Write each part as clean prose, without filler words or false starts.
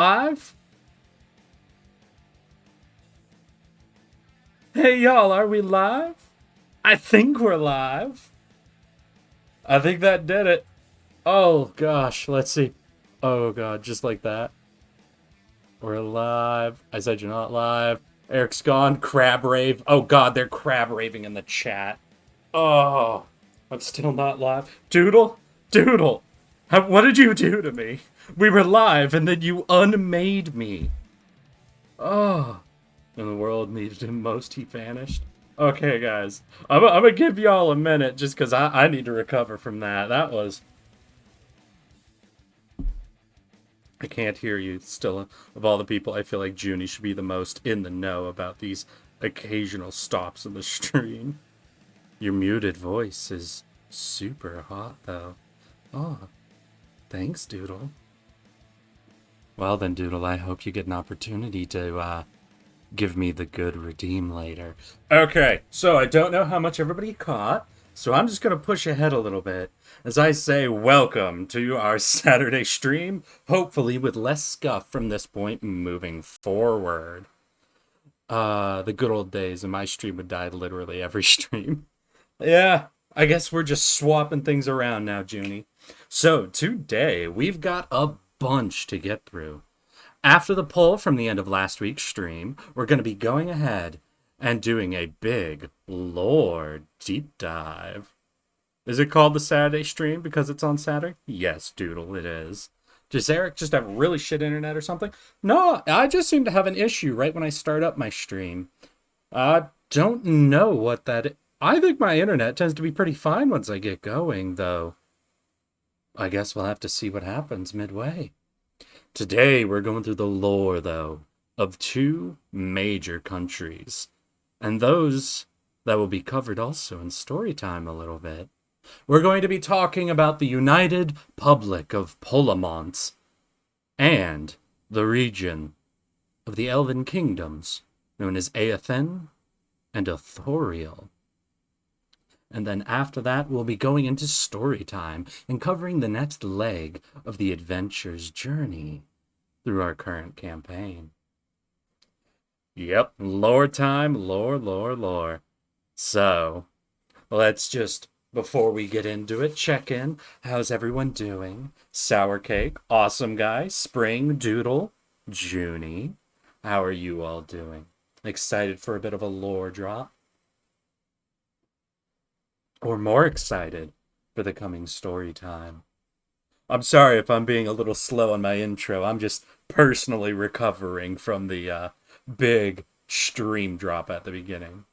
Live? Hey y'all, are we live? I think we're live. I think that did it. Oh gosh, let's see. Oh god, just like that. We're live. I said you're not live. Eric's gone. Crab rave. Oh god, they're crab raving in the chat. Oh, I'm still not live. Doodle? Doodle! What did you do to me? We were live and then you unmade me. Oh. When the world needed him most, he vanished. Okay, guys. I'm gonna give y'all a minute just because I need to recover from that. That was... I can't hear you still. Of all the people, I feel like Junie should be the most in the know about these occasional stops in the stream. Your muted voice is super hot, though. Oh, thanks, Doodle. Well then, Doodle, I hope you get an opportunity to, give me the good redeem later. Okay, so I don't know how much everybody caught, so I'm just going to push ahead a little bit as I say welcome to our Saturday stream, hopefully with less scuff from this point moving forward. The good old days, and my stream would die literally every stream. Yeah, I guess we're just swapping things around now, Junie. So today, we've got a bunch to get through. After the poll from the end of last week's stream, we're going to be going ahead and doing a big lore deep dive. Is it called the Saturday stream because it's on Saturday? Yes, Doodle, it is. Does Eric just have really shit internet or something? No, I just seem to have an issue right when I start up my stream. I don't know what that is. I think my internet tends to be pretty fine once I get going, though. I guess we'll have to see what happens midway. Today, we're going through the lore, though, of two major countries. And those that will be covered also in story time a little bit. We're going to be talking about the United Public of Polemont and the region of the Elven Kingdoms, known as Aothen and Authorial. And then after that, we'll be going into story time and covering the next leg of the adventure's journey through our current campaign. Yep, lore time, lore. So, let's just, before we get into it, check in. How's everyone doing? Sour Cake, Awesome Guy, Spring, Doodle, Junie. How are you all doing? Excited for a bit of a lore drop? Or more excited for the coming story time? I'm sorry if I'm being a little slow on my intro. I'm just personally recovering from the big stream drop at the beginning.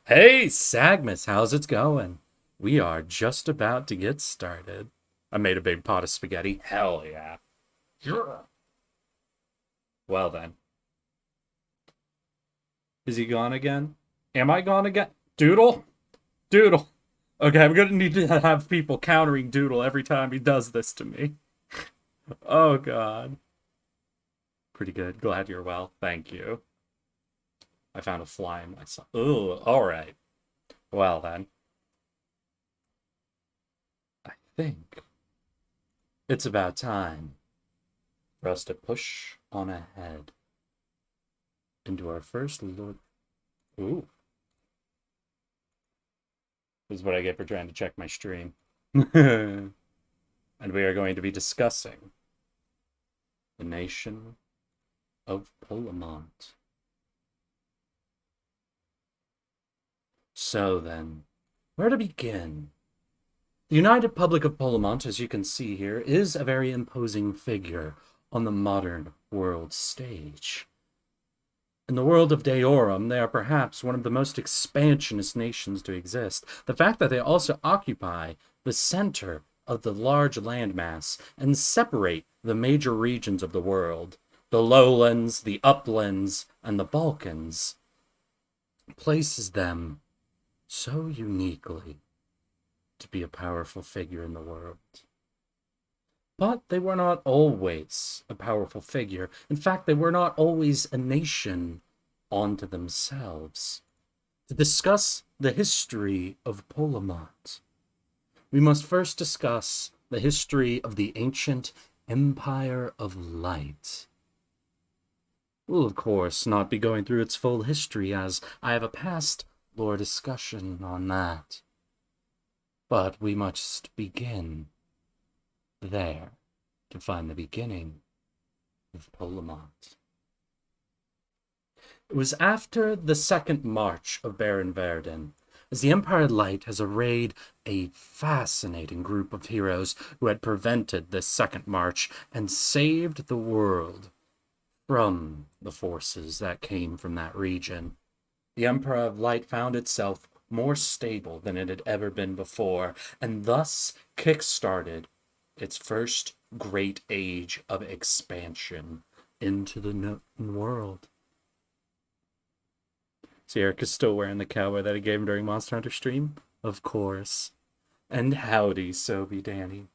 Hey, Sagmus, how's it going? We are just about to get started. I made a big pot of spaghetti. Hell yeah. Well then. Is he gone again? Am I gone again? Doodle? Doodle. Okay, I'm gonna need to have people countering Doodle every time he does this to me. Oh god. Pretty good. Glad you're well. Thank you. I found a fly in myself. Ooh, alright. Well then. I think it's about time for us to push on ahead into our first look. Ooh. This is what I get for trying to check my stream. And we are going to be discussing the nation of Polemont. So then, where to begin? The United Public of Polemont, as you can see here, is a very imposing figure on the modern world stage. In the world of Deorum, they are perhaps one of the most expansionist nations to exist. The fact that they also occupy the center of the large landmass and separate the major regions of the world, the lowlands, the uplands, and the Balkans, places them so uniquely to be a powerful figure in the world. But they were not always a powerful figure. In fact, they were not always a nation unto themselves. To discuss the history of Polemont, we must first discuss the history of the ancient Empire of Light, We'll, of course, not be going through its full history, as I have a past lore discussion on that. But we must begin there to find the beginning of Polemont. It was after the second march of Baron Verden, as the Empire Light has arrayed a fascinating group of heroes who had prevented this second march and saved the world from the forces that came from that region. The Empire of Light found itself more stable than it had ever been before, and thus kick-started its first great age of expansion into the known world. See, Eric is still wearing the cowboy that I gave him during Monster Hunter stream? Of course. And howdy, so be Danny.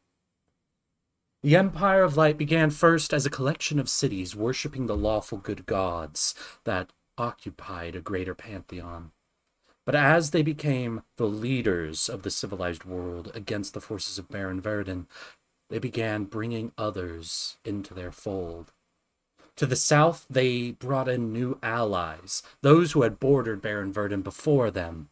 The Empire of Light began first as a collection of cities worshipping the lawful good gods that occupied a greater pantheon. But as they became the leaders of the civilized world against the forces of Baron Verden, they began bringing others into their fold. To the south, they brought in new allies, those who had bordered Baron Verden before them.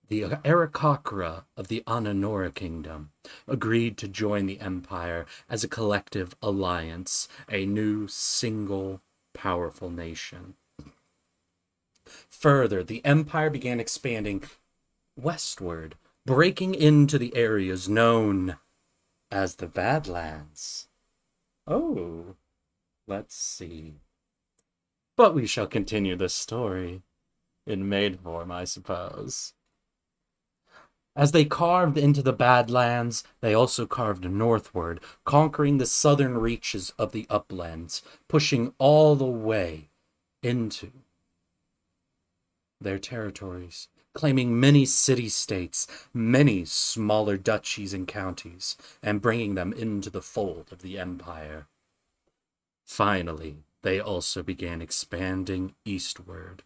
The Aarakocra of the Ananora Kingdom agreed to join the Empire as a collective alliance, a new, single, powerful nation. Further, the Empire began expanding westward, breaking into the areas known as the Badlands. Oh, let's see. But we shall continue this story in maid form, I suppose. As they carved into the Badlands, they also carved northward, conquering the southern reaches of the uplands, pushing all the way into their territories, claiming many city-states, many smaller duchies and counties, and bringing them into the fold of the empire. Finally, they also began expanding eastward.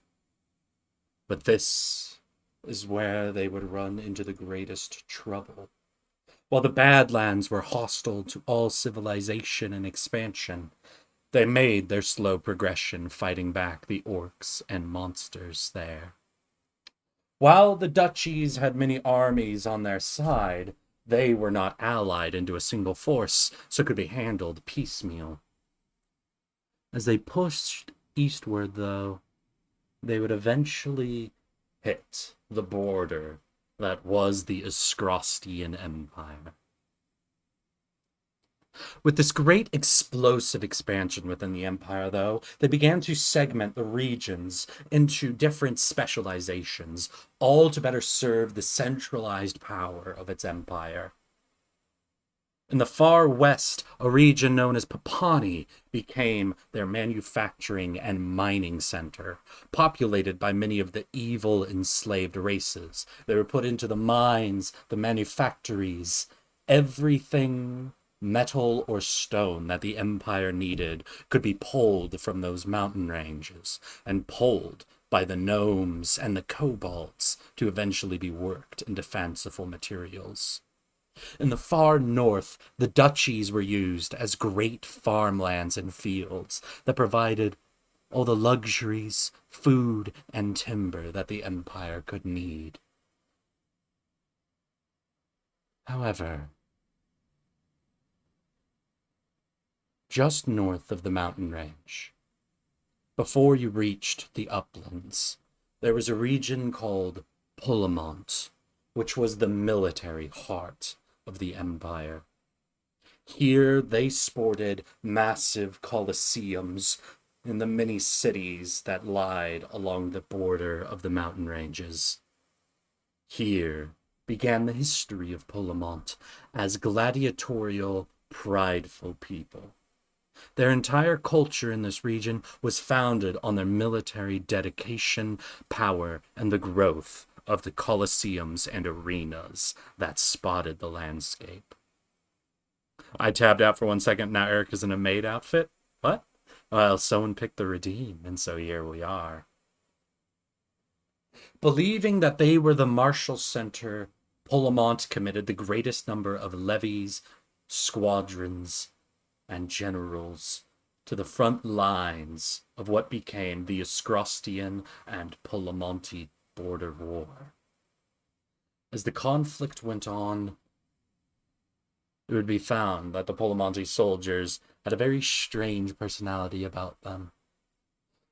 But this is where they would run into the greatest trouble. While the Badlands were hostile to all civilization and expansion, they made their slow progression fighting back the orcs and monsters there. While the duchies had many armies on their side, they were not allied into a single force, so could be handled piecemeal. As they pushed eastward, though, they would eventually hit the border that was the Osgrostian Empire. With this great explosive expansion within the empire, though, they began to segment the regions into different specializations, all to better serve the centralized power of its empire. In the far west, a region known as Papani became their manufacturing and mining center, populated by many of the evil enslaved races. They were put into the mines, the manufactories, everything metal or stone that the empire needed could be pulled from those mountain ranges and pulled by the gnomes and the kobolds to eventually be worked into fanciful materials. In the far north, the duchies were used as great farmlands and fields that provided all the luxuries, food, and timber that the empire could need. However, just north of the mountain range, before you reached the uplands, there was a region called Polemont, which was the military heart of the empire. Here they sported massive colosseums in the many cities that lied along the border of the mountain ranges. Here began the history of Polemont as gladiatorial, prideful people. Their entire culture in this region was founded on their military dedication, power, and the growth of the colosseums and arenas that spotted the landscape. I tabbed out for 1 second. Now Eric is in a maid outfit. What? Well, someone picked the redeem, and so here we are. Believing that they were the martial center, Polemont committed the greatest number of levies, squadrons, and generals to the front lines of what became the Osgrostian and Polemonti border war. As the conflict went on, it would be found that the Polemonti soldiers had a very strange personality about them.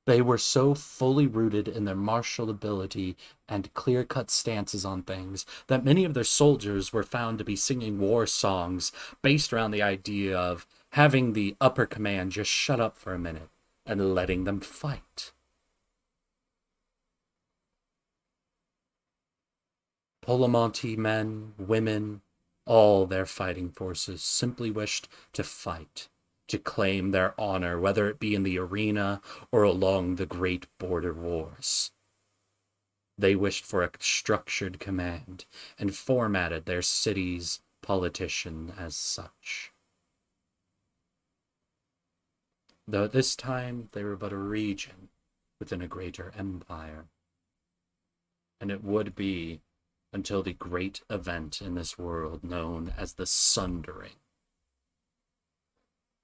They were so fully rooted in their martial ability and clear-cut stances on things that many of their soldiers were found to be singing war songs based around the idea of having the upper command just shut up for a minute and letting them fight. Polemonti men, women, all their fighting forces simply wished to fight, to claim their honor, whether it be in the arena or along the great border wars. They wished for a structured command and formatted their city's politician as such. Though at this time they were but a region within a greater empire. And it would be until the great event in this world known as the Sundering.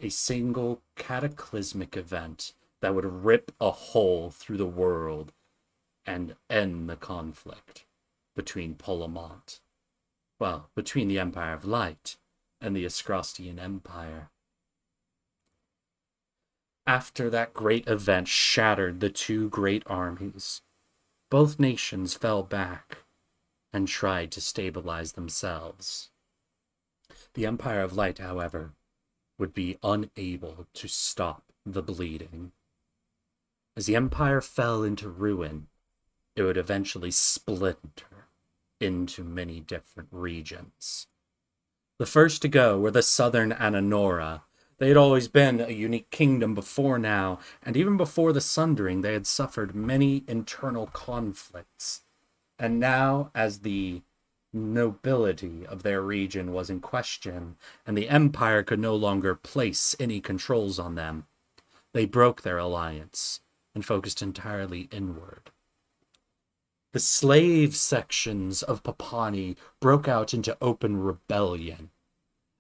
A single cataclysmic event that would rip a hole through the world and end the conflict between Polemont, between the Empire of Light and the Osgrostian Empire. After that great event shattered the two great armies, both nations fell back and tried to stabilize themselves. The Empire of Light, however, would be unable to stop the bleeding. As the Empire fell into ruin, it would eventually splinter into many different regions. The first to go were the southern Ananora. They had always been a unique kingdom before now, and even before the Sundering, they had suffered many internal conflicts. And now, as the nobility of their region was in question, and the Empire could no longer place any controls on them, they broke their alliance and focused entirely inward. The slave sections of Papani broke out into open rebellion,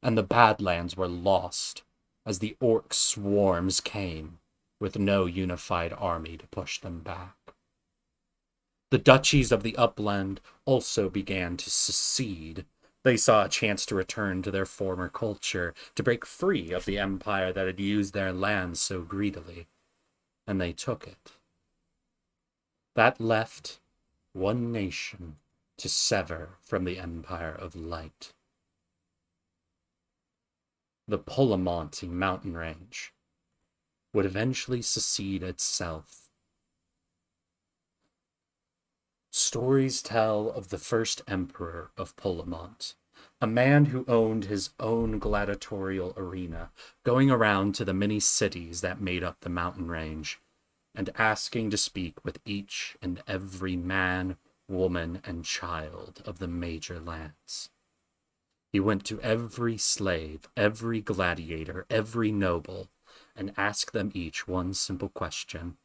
and the Badlands were lost as the orc swarms came, with no unified army to push them back. The duchies of the upland also began to secede. They saw a chance to return to their former culture, to break free of the empire that had used their lands so greedily, and they took it. That left one nation to sever from the Empire of Light. The Polemonti mountain range would eventually secede itself. Stories tell of the first emperor of Polemont, a man who owned his own gladiatorial arena, going around to the many cities that made up the mountain range, and asking to speak with each and every man, woman, and child of the major lands. He went to every slave, every gladiator, every noble, and asked them each one simple question.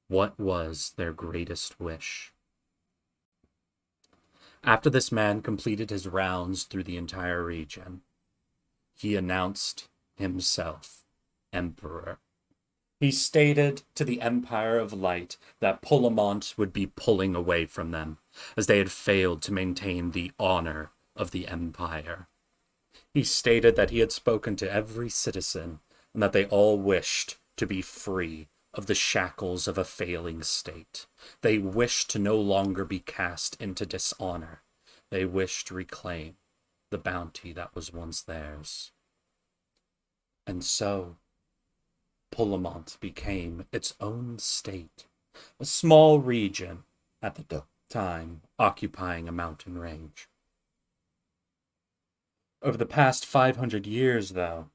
What was their greatest wish? After this man completed his rounds through the entire region, he announced himself emperor. He stated to the Empire of Light that Polemont would be pulling away from them, as they had failed to maintain the honor of the empire. He stated that he had spoken to every citizen, and that they all wished to be free of the shackles of a failing state. They wished to no longer be cast into dishonor. They wished to reclaim the bounty that was once theirs. And so, Polemont became its own state, a small region at the time occupying a mountain range. Over the past 500 years, though,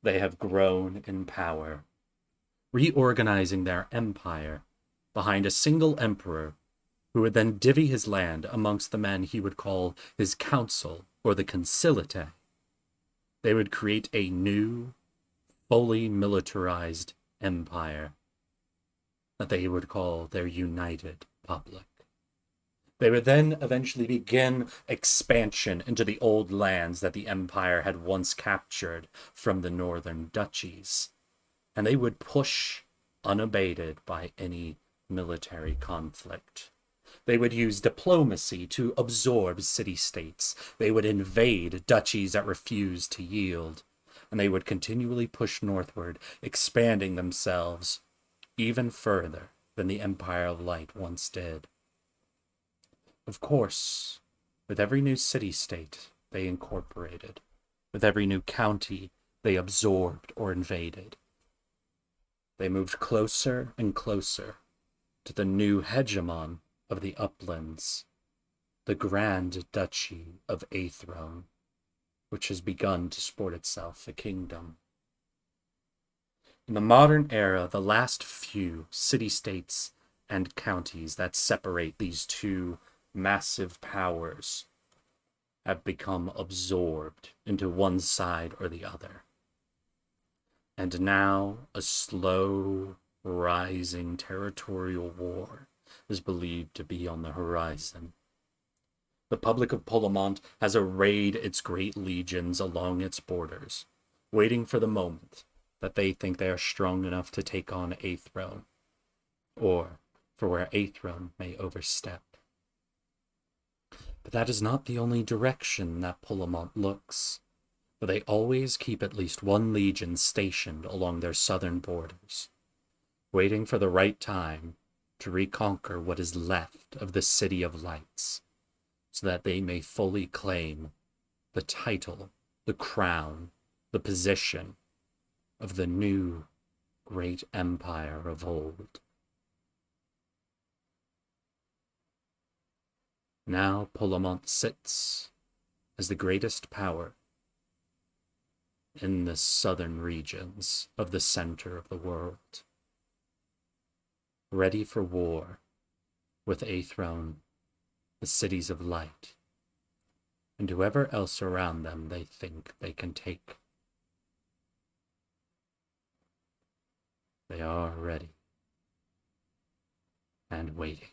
they have grown in power, reorganizing their empire behind a single emperor who would then divvy his land amongst the men he would call his council or the concilite. They would create a new, fully militarized empire that they would call their united public. They would then eventually begin expansion into the old lands that the Empire had once captured from the northern duchies, and they would push unabated by any military conflict. They would use diplomacy to absorb city-states. They would invade duchies that refused to yield, and they would continually push northward, expanding themselves even further than the Empire of Light once did. Of course, with every new city-state they incorporated, with every new county they absorbed or invaded, they moved closer and closer to the new hegemon of the uplands, the Grand Duchy of Aothen, which has begun to sport itself a kingdom. In the modern era, the last few city-states and counties that separate these two massive powers have become absorbed into one side or the other. And now a slow, rising territorial war is believed to be on the horizon. The public of Polemont has arrayed its great legions along its borders, waiting for the moment that they think they are strong enough to take on Aothen, or for where Aothen may overstep. But that is not the only direction that Polemont looks, for they always keep at least one legion stationed along their southern borders, waiting for the right time to reconquer what is left of the City of Lights, so that they may fully claim the title, the crown, the position of the new great empire of old. Now Polemont sits as the greatest power in the southern regions of the center of the world, ready for war with Aothen, the cities of light, and whoever else around them they think they can take. They are ready and waiting.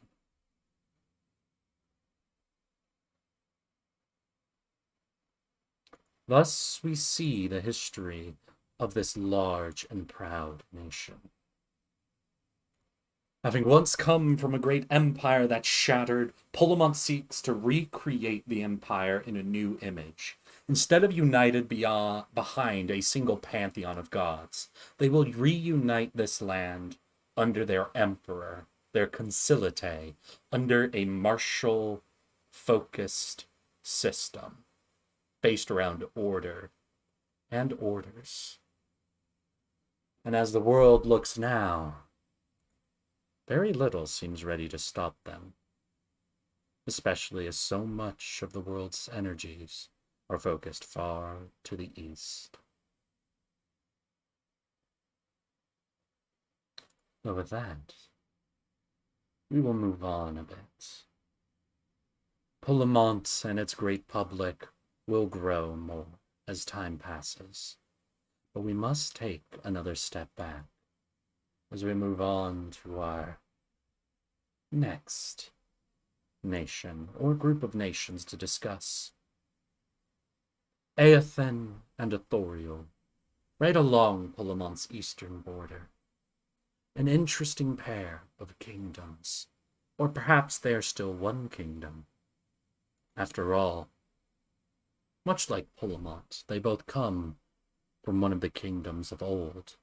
Thus we see the history of this large and proud nation. Having once come from a great empire that shattered, Polemont seeks to recreate the empire in a new image. Instead of united behind a single pantheon of gods, they will reunite this land under their emperor, their concilite, under a martial, focused system based around order and orders. And as the world looks now, very little seems ready to stop them, especially as so much of the world's energies are focused far to the east. But with that, we will move on a bit. Polemont and its great public will grow more as time passes, but we must take another step back as we move on to our next nation or group of nations to discuss. Aothen and Ithoriel, right along Polemont's eastern border. An interesting pair of kingdoms, or perhaps they are still one kingdom. After all, much like Polemont, they both come from one of the kingdoms of old,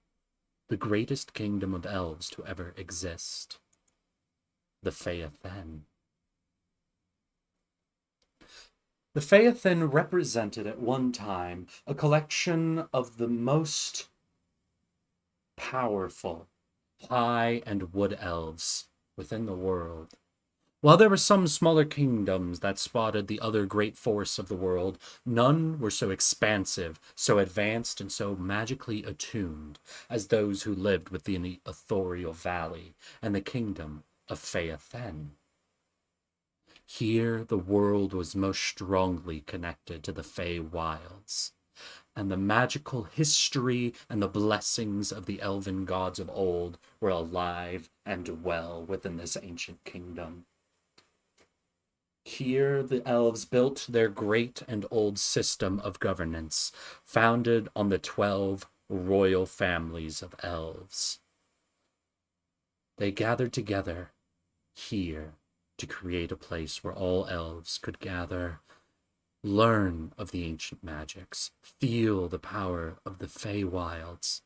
the greatest kingdom of elves to ever exist, the Aothen. The Aothen represented at one time a collection of the most powerful high and wood elves within the world. While there were some smaller kingdoms that spotted the other great force of the world, none were so expansive, so advanced, and so magically attuned as those who lived within the Ithoriel Valley and the kingdom of Aothen. Here the world was most strongly connected to the Fey Wilds, and the magical history and the blessings of the elven gods of old were alive and well within this ancient kingdom. Here the elves built their great and old system of governance, founded on the 12 royal families of elves. They gathered together here to create a place where all elves could gather, learn of the ancient magics, feel the power of the Feywilds,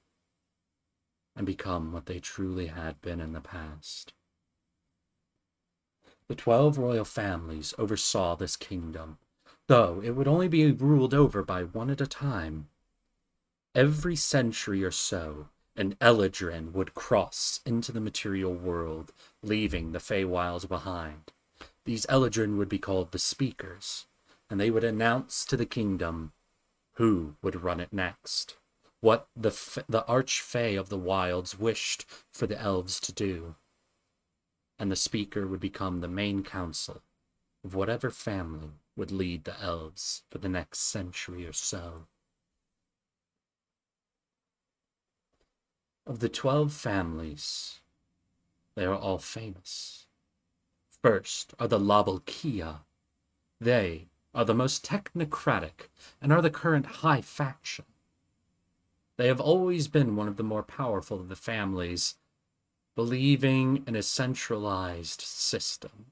and become what they truly had been in the past. The 12 royal families oversaw this kingdom, though it would only be ruled over by one at a time. Every century or so, an Eladrin would cross into the material world, leaving the Feywilds behind. These Eladrin would be called the Speakers, and they would announce to the kingdom who would run it next, what the Archfey of the Wilds wished for the elves to do. And the speaker would become the main council of whatever family would lead the elves for the next century or so. Of the 12 families, they are all famous. First are the Labalkia. They are the most technocratic and are the current high faction. They have always been one of the more powerful of the families, believing in a centralized system.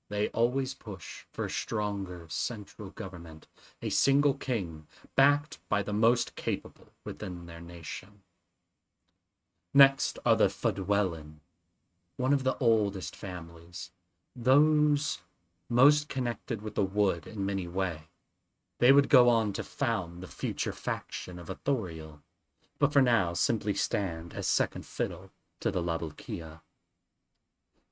They always push for a stronger central government, a single king, backed by the most capable within their nation. Next are the Fadwellin, one of the oldest families, those most connected with the wood in many ways. They would go on to found the future faction of Authorial, but for now simply stand as second fiddle to the Labalkia.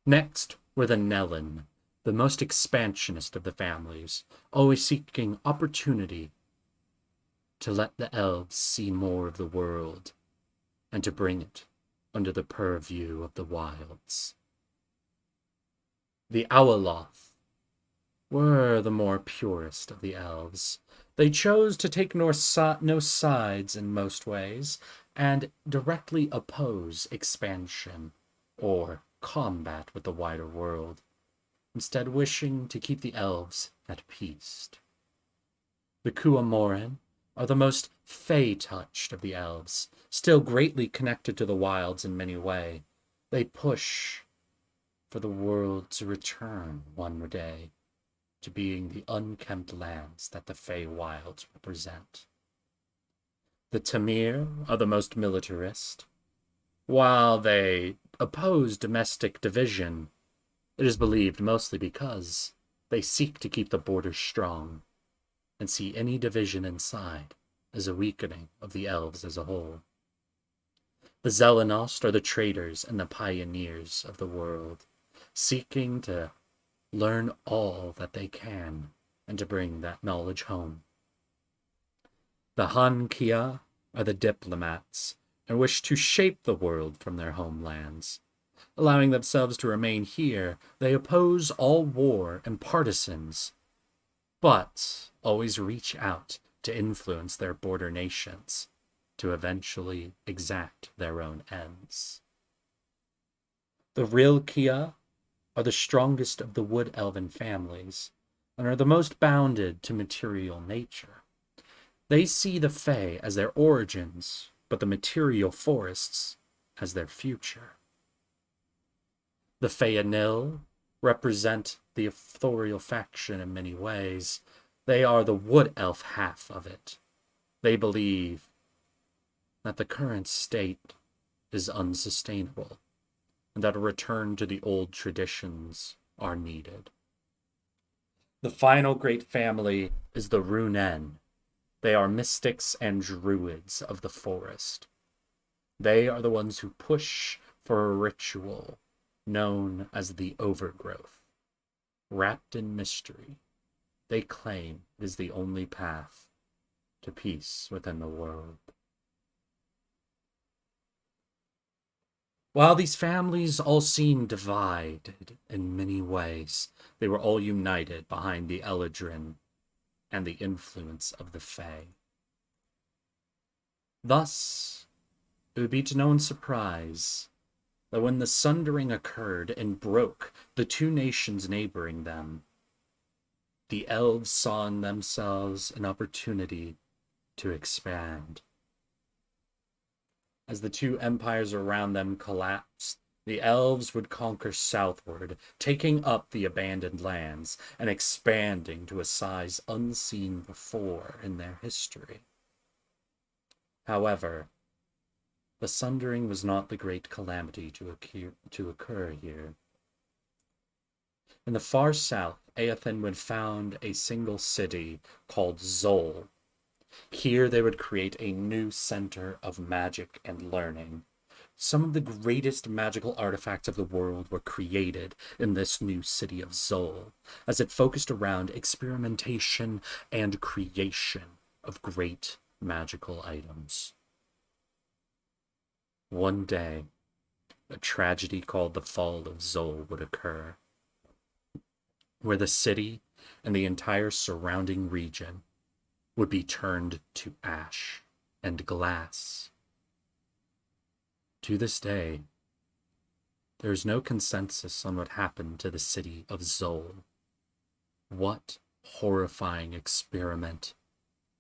Next were the Nellin, the most expansionist of the families, always seeking opportunity to let the elves see more of the world and to bring it under the purview of the wilds. The Awaloth were the more purest of the elves. They chose to take no sides in most ways, and directly oppose expansion or combat with the wider world, instead wishing to keep the elves at peace. The Kuamorin are the most fey-touched of the elves, still greatly connected to the wilds in many ways. They push for the world to return one day to being the unkempt lands that the Feywilds represent. The Tamir are the most militarist. While they oppose domestic division, it is believed mostly because they seek to keep the borders strong and see any division inside as a weakening of the elves as a whole. The Zelenost are the traders and the pioneers of the world, seeking to learn all that they can and to bring that knowledge home. The Hankia are the diplomats and wish to shape the world from their homelands. Allowing themselves to remain here, they oppose all war and partisans, but always reach out to influence their border nations to eventually exact their own ends. The Rilkia are the strongest of the wood elven families and are the most bounded to material nature. They see the Fae as their origins, but the material forests as their future. The Feanil represent the authorial faction in many ways. They are the wood elf half of it. They believe that the current state is unsustainable and that a return to the old traditions are needed. The final great family is the Runen. They are mystics and druids of the forest. They are the ones who push for a ritual known as the Overgrowth. Wrapped in mystery, they claim it is the only path to peace within the world. While these families all seem divided in many ways, they were all united behind the Eladrin and the influence of the Fae. Thus, it would be to no one's surprise that when the sundering occurred and broke the two nations neighboring them, the elves saw in themselves an opportunity to expand. As the two empires around them collapsed, the elves would conquer southward, taking up the abandoned lands and expanding to a size unseen before in their history. However, the Sundering was not the great calamity to occur here. In the far south, Aothen would found a single city called Zol. Here they would create a new center of magic and learning. Some of the greatest magical artifacts of the world were created in this new city of Zol, as it focused around experimentation and creation of great magical items. One day, a tragedy called the Fall of Zol would occur, where the city and the entire surrounding region would be turned to ash and glass. To this day, there is no consensus on what happened to the city of Zol. What horrifying experiment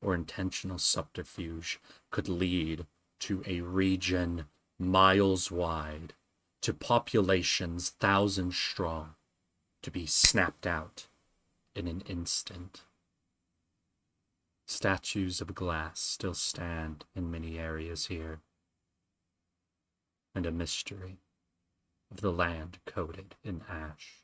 or intentional subterfuge could lead to a region miles wide, to populations thousands strong, to be snapped out in an instant? Statues of glass still stand in many areas here, and a mystery of the land coated in ash.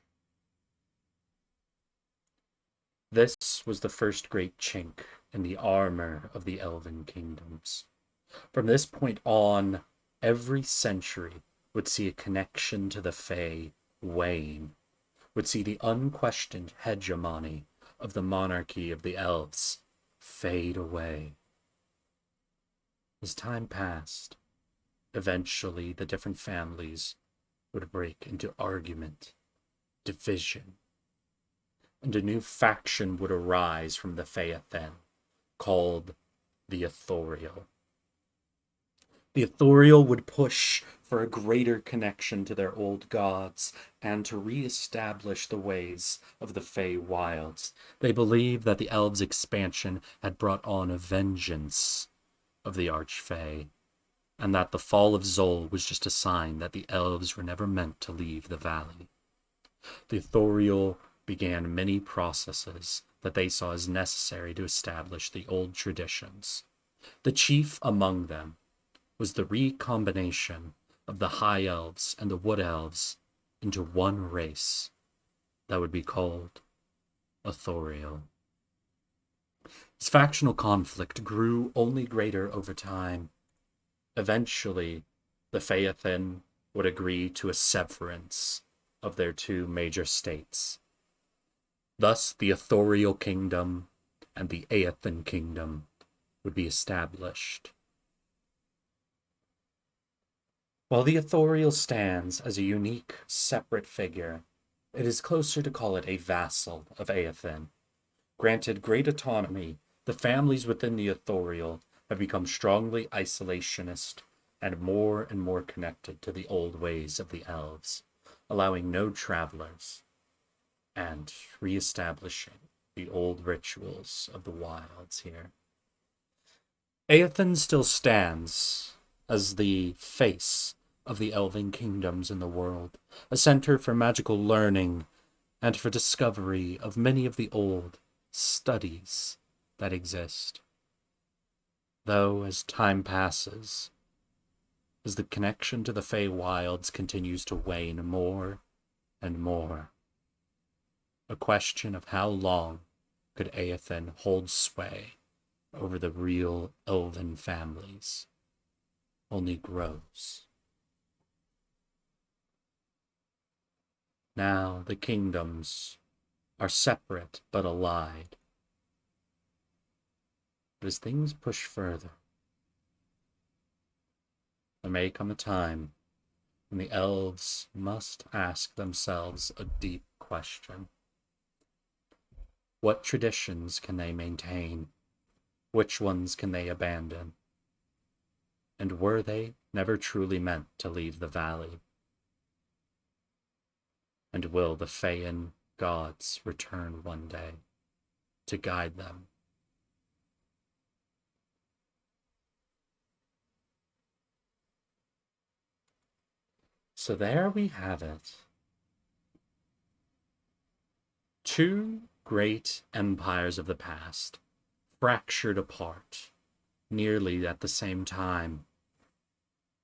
This was the first great chink in the armor of the Elven kingdoms. From this point on, every century would see a connection to the Fae wane, would see the unquestioned hegemony of the monarchy of the elves fade away. As time passed, eventually the different families would break into argument, division, and a new faction would arise from the Aothen, called the Authorial. The Authorial would push for a greater connection to their old gods and to re-establish the ways of the Fey Wilds. They believed that the elves' expansion had brought on a vengeance of the Archfey, and that the fall of Zol was just a sign that the elves were never meant to leave the valley. The Authorial began many processes that they saw as necessary to establish the old traditions. The chief among them was the recombination of the High Elves and the Wood Elves into one race that would be called Authorial. This factional conflict grew only greater over time. Eventually, the Aothen would agree to a severance of their two major states. Thus, the Authorial Kingdom and the Aothen Kingdom would be established. While the Authorial stands as a unique, separate figure, it is closer to call it a vassal of Aothen. Granted great autonomy, the families within the Authorial have become strongly isolationist and more connected to the old ways of the elves, allowing no travelers, and re-establishing the old rituals of the wilds here. Aothen still stands as the face of the elven kingdoms in the world, a center for magical learning and for discovery of many of the old studies that exist. Though as time passes, as the connection to the Fey Wilds continues to wane more and more, a question of how long could Aothen hold sway over the real elven families only grows. Now the kingdoms are separate but allied. But as things push further, there may come a time when the elves must ask themselves a deep question. What traditions can they maintain? Which ones can they abandon? And were they never truly meant to leave the valley? And will the Feyan gods return one day? to guide them. So there we have it. Two great empires of the past, fractured apart, nearly at the same time.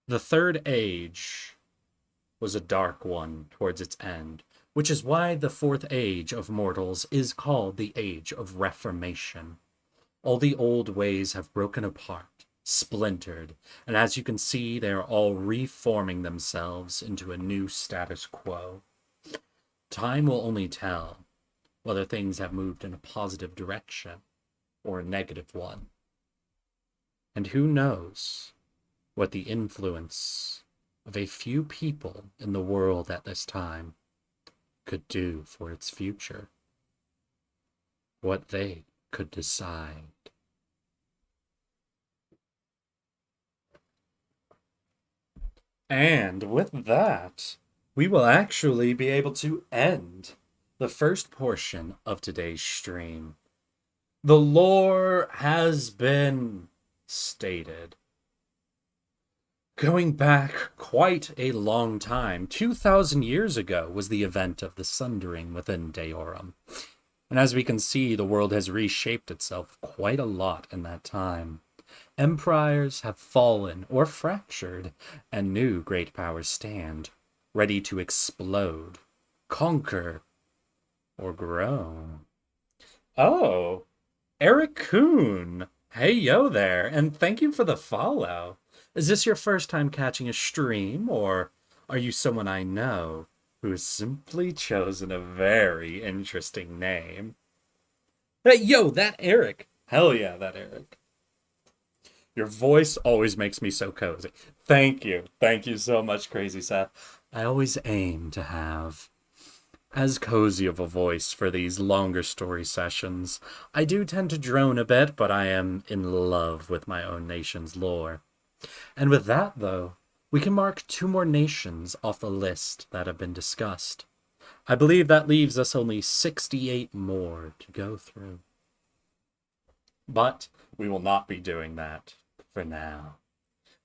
The Third Age was a dark one towards its end, which is why the Fourth Age of mortals is called the Age of Reformation. All the old ways have broken apart, splintered, and as you can see, they are all reforming themselves into a new status quo. Time will only tell whether things have moved in a positive direction or a negative one. And who knows what the influence of a few people in the world at this time could do for its future. What they could decide. And with that, we will actually be able to end the first portion of today's stream. The lore has been stated. Going back quite a long time, 2,000 years ago was the event of the Sundering within Deorum. And as we can see, the world has reshaped itself quite a lot in that time. Empires have fallen or fractured, and new great powers stand, ready to explode, conquer, or grow. Oh, Eric Kuhn. Hey, yo there, and thank you for the follow. Is this your first time catching a stream, or are you someone I know who has simply chosen a very interesting name? Hey, yo, that Eric. Hell yeah, that Eric. Your voice always makes me so cozy. Thank you. Thank you so much, Crazy Seth. I always aim to have as cozy of a voice for these longer story sessions. I do tend to drone a bit, but I am in love with my own nation's lore. And with that, though, we can mark 2 more nations off the list that have been discussed. I believe that leaves us only 68 more to go through. But we will not be doing that for now.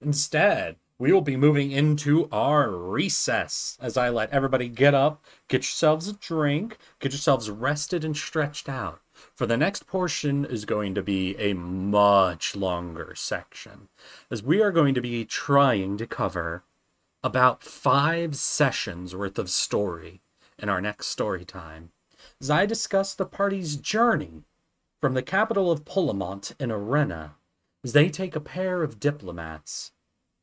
Instead, we will be moving into our recess as I let everybody get up, get yourselves a drink, get yourselves rested and stretched out. For the next portion is going to be a much longer section, as we are going to be trying to cover about 5 sessions worth of story in our next story time, as I discuss the party's journey from the capital of Polemont in Arren, as they take a pair of diplomats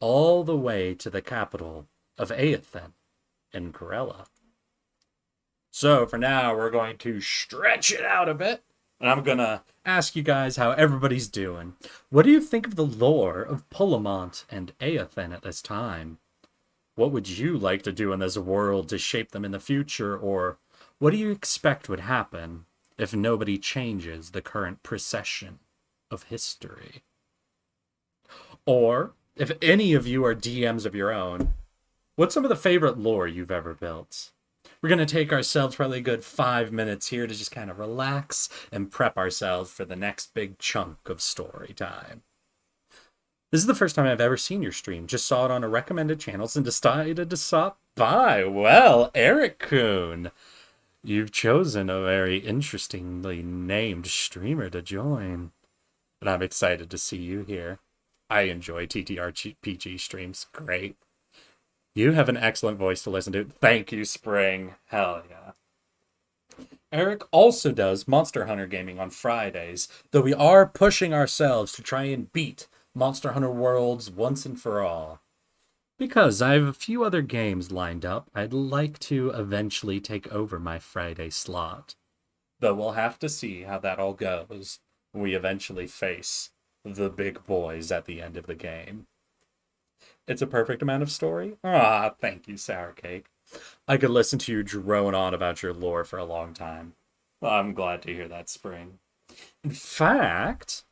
all the way to the capital of Aothen in Corella. So for now, we're going to stretch it out a bit, and I'm going to ask you guys how everybody's doing. What do you think of the lore of Polemont and Aothen at this time? What would you like to do in this world to shape them in the future, or what do you expect would happen if nobody changes the current procession of history? Or, if any of you are DMs of your own, what's some of the favorite lore you've ever built? We're going to take ourselves probably a good 5 minutes here to just kind of relax and prep ourselves for the next big chunk of story time. This is the first time I've ever seen your stream. Just saw it on a recommended channels and decided to stop by. Well, Eric Kuhn, you've chosen a very interestingly named streamer to join. And I'm excited to see you here. I enjoy TTRPG streams. Great. You have an excellent voice to listen to. Thank you, Spring. Hell yeah. Eric also does Monster Hunter gaming on Fridays, though we are pushing ourselves to try and beat Monster Hunter Worlds once and for all. Because I have a few other games lined up, I'd like to eventually take over my Friday slot. Though we'll have to see how that all goes when we eventually face the big boys at the end of the game. It's a perfect amount of story. Ah, thank you, Sour Cake. I could listen to you drone on about your lore for a long time. Well, I'm glad to hear that, Spring. In fact,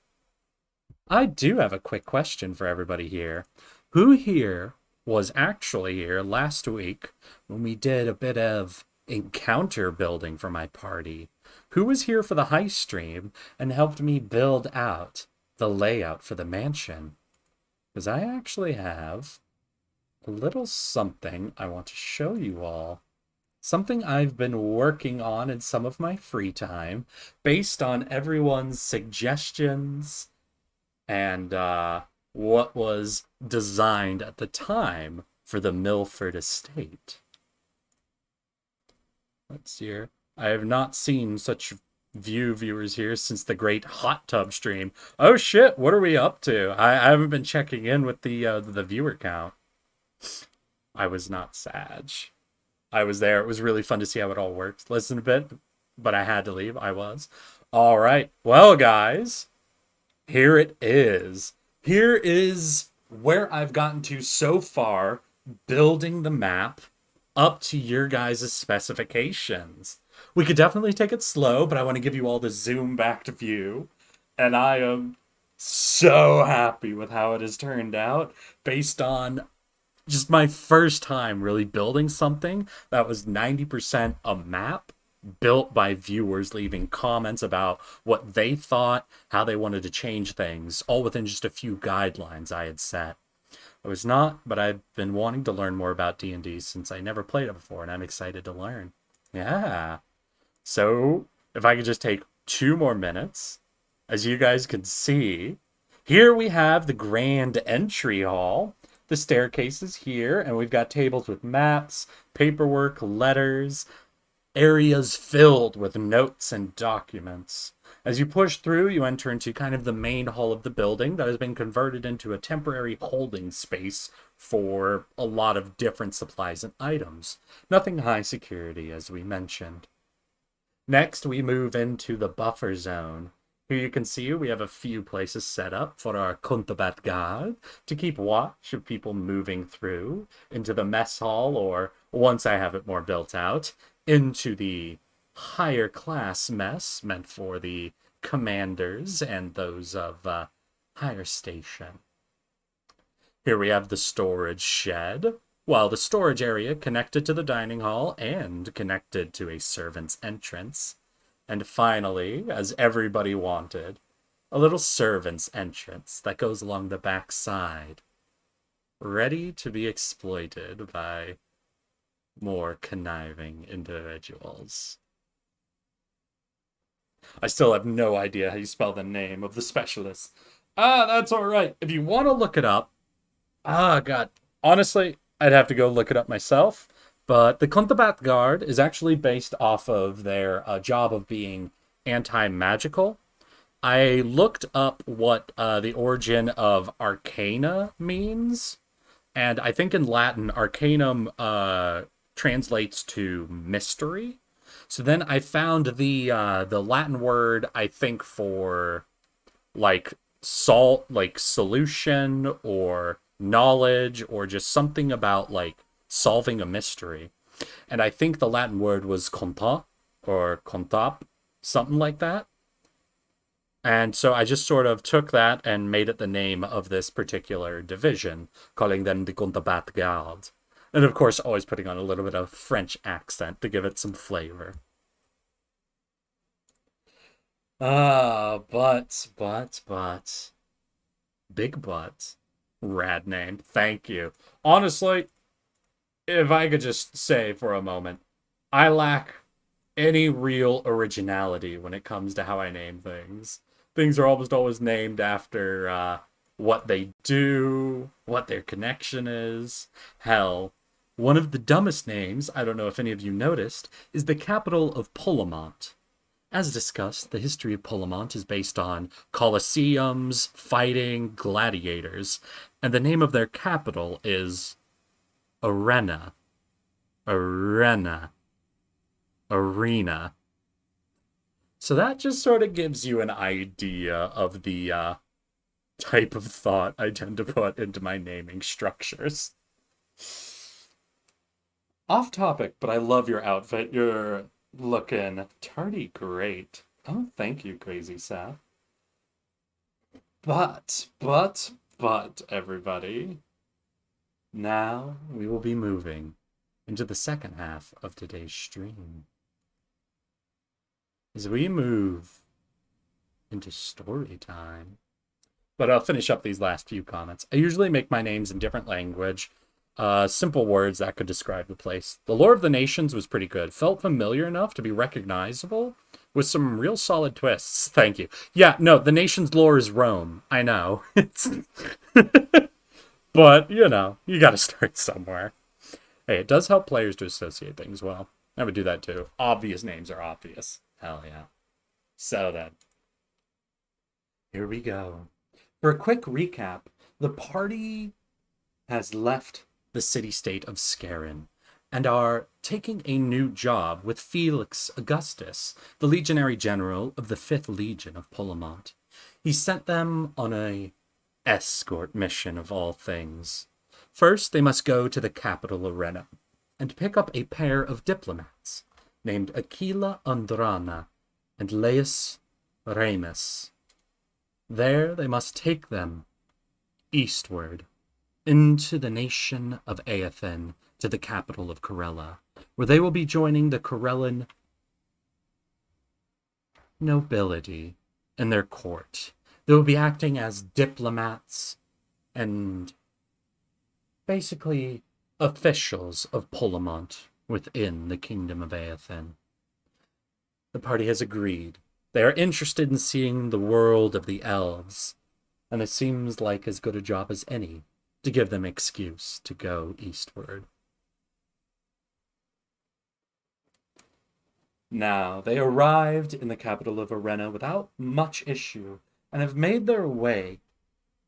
I do have a quick question for everybody here. Who here was actually here last week when we did a bit of encounter building for my party? who was here for the heist stream and helped me build out the layout for the mansion. Because I actually have a little something I want to show you all. Something I've been working on in some of my free time based on everyone's suggestions and what was designed at the time for the Milford estate. Let's see here. I have not seen such viewers here since the great hot tub stream. Oh shit, what are we up to? I haven't been checking in with the viewer count. I was not Sag. I was there. It was really fun to see how it all works. Listen a bit, but I had to leave. I was. All right. Well, guys, here it is. Here is where I've gotten to so far, building the map up to your guys' specifications. We could definitely take it slow, but I want to give you all the zoom back to view. And I am so happy with how it has turned out based on just my first time really building something that was 90% a map built by viewers leaving comments about what they thought, how they wanted to change things, all within just a few guidelines I had set. I was not, but I've been wanting to learn more about D&D since I never played it before, and I'm excited to learn. Yeah. So, if I could just take 2 more minutes, as you guys can see, here we have the grand entry hall. The staircase is here, and we've got tables with maps, paperwork, letters, areas filled with notes and documents. As you push through, you enter into kind of the main hall of the building that has been converted into a temporary holding space for a lot of different supplies and items. Nothing high security, as we mentioned. Next, we move into the buffer zone. Here you can see we have a few places set up for our Kuntabat guard to keep watch of people moving through into the mess hall, or once I have it more built out, into the higher class mess meant for the commanders and those of higher station. Here we have the storage shed, while the storage area connected to the dining hall and connected to a servant's entrance. And finally, as everybody wanted, a little servant's entrance that goes along the back side, ready to be exploited by more conniving individuals. I still have no idea how you spell the name of the specialist. That's all right. If you want to look it up, God, honestly, I'd have to go look it up myself. But the Kuntabat Guard is actually based off of their job of being anti-magical. I looked up what the origin of arcana means, and I think in Latin, arcanum translates to mystery. So then I found the Latin word, I think, for like solution or knowledge or just something about like solving a mystery. And I think the Latin word was conta or contap, something like that. And so I just sort of took that and made it the name of this particular division, calling them the Kuntabat Guard. And of course, always putting on a little bit of French accent to give it some flavor. But. Big butt. Rad name. Thank you. Honestly, if I could just say for a moment, I lack any real originality when it comes to how I name things. Things are almost always named after what they do, what their connection is. Hell, one of the dumbest names, I don't know if any of you noticed, is the capital of Polemont. As discussed, the history of Polemont is based on colosseums, fighting, gladiators, and the name of their capital is Arena. Arena. So that just sort of gives you an idea of the type of thought I tend to put into my naming structures. Off topic, but I love your outfit. You're looking tardy great. Oh, thank you, Crazy Seth. But, everybody, now we will be moving into the second half of today's stream. as we move into story time. But I'll finish up these last few comments. I usually make my names in different language. Simple words that could describe the place. The lore of the nations was pretty good. Felt familiar enough to be recognizable with some real solid twists. Thank you. Yeah, no, the nation's lore is Rome. I know. It's but, you know, you gotta start somewhere. Hey, it does help players to associate things well. I would do that too. Obvious names are obvious. Hell yeah. So then, here we go. For a quick recap, the party has left the city-state of Scarin and are taking a new job with Felix Augustus, the legionary general of the 5th Legion of Polemont. He sent them on a escort mission of all things. First, they must go to the capital Arena and pick up a pair of diplomats named Aquila Andrana and Laius Remus. There they must take them eastward into the nation of Aothen to the capital of Corella, where they will be joining the Corellan nobility in their court. They will be acting as diplomats and basically officials of Polemont within the kingdom of Aothen. The party has agreed. They are interested in seeing the world of the elves, and it seems like as good a job as any to give them excuse to go eastward. Now, they arrived in the capital of Arena without much issue, and have made their way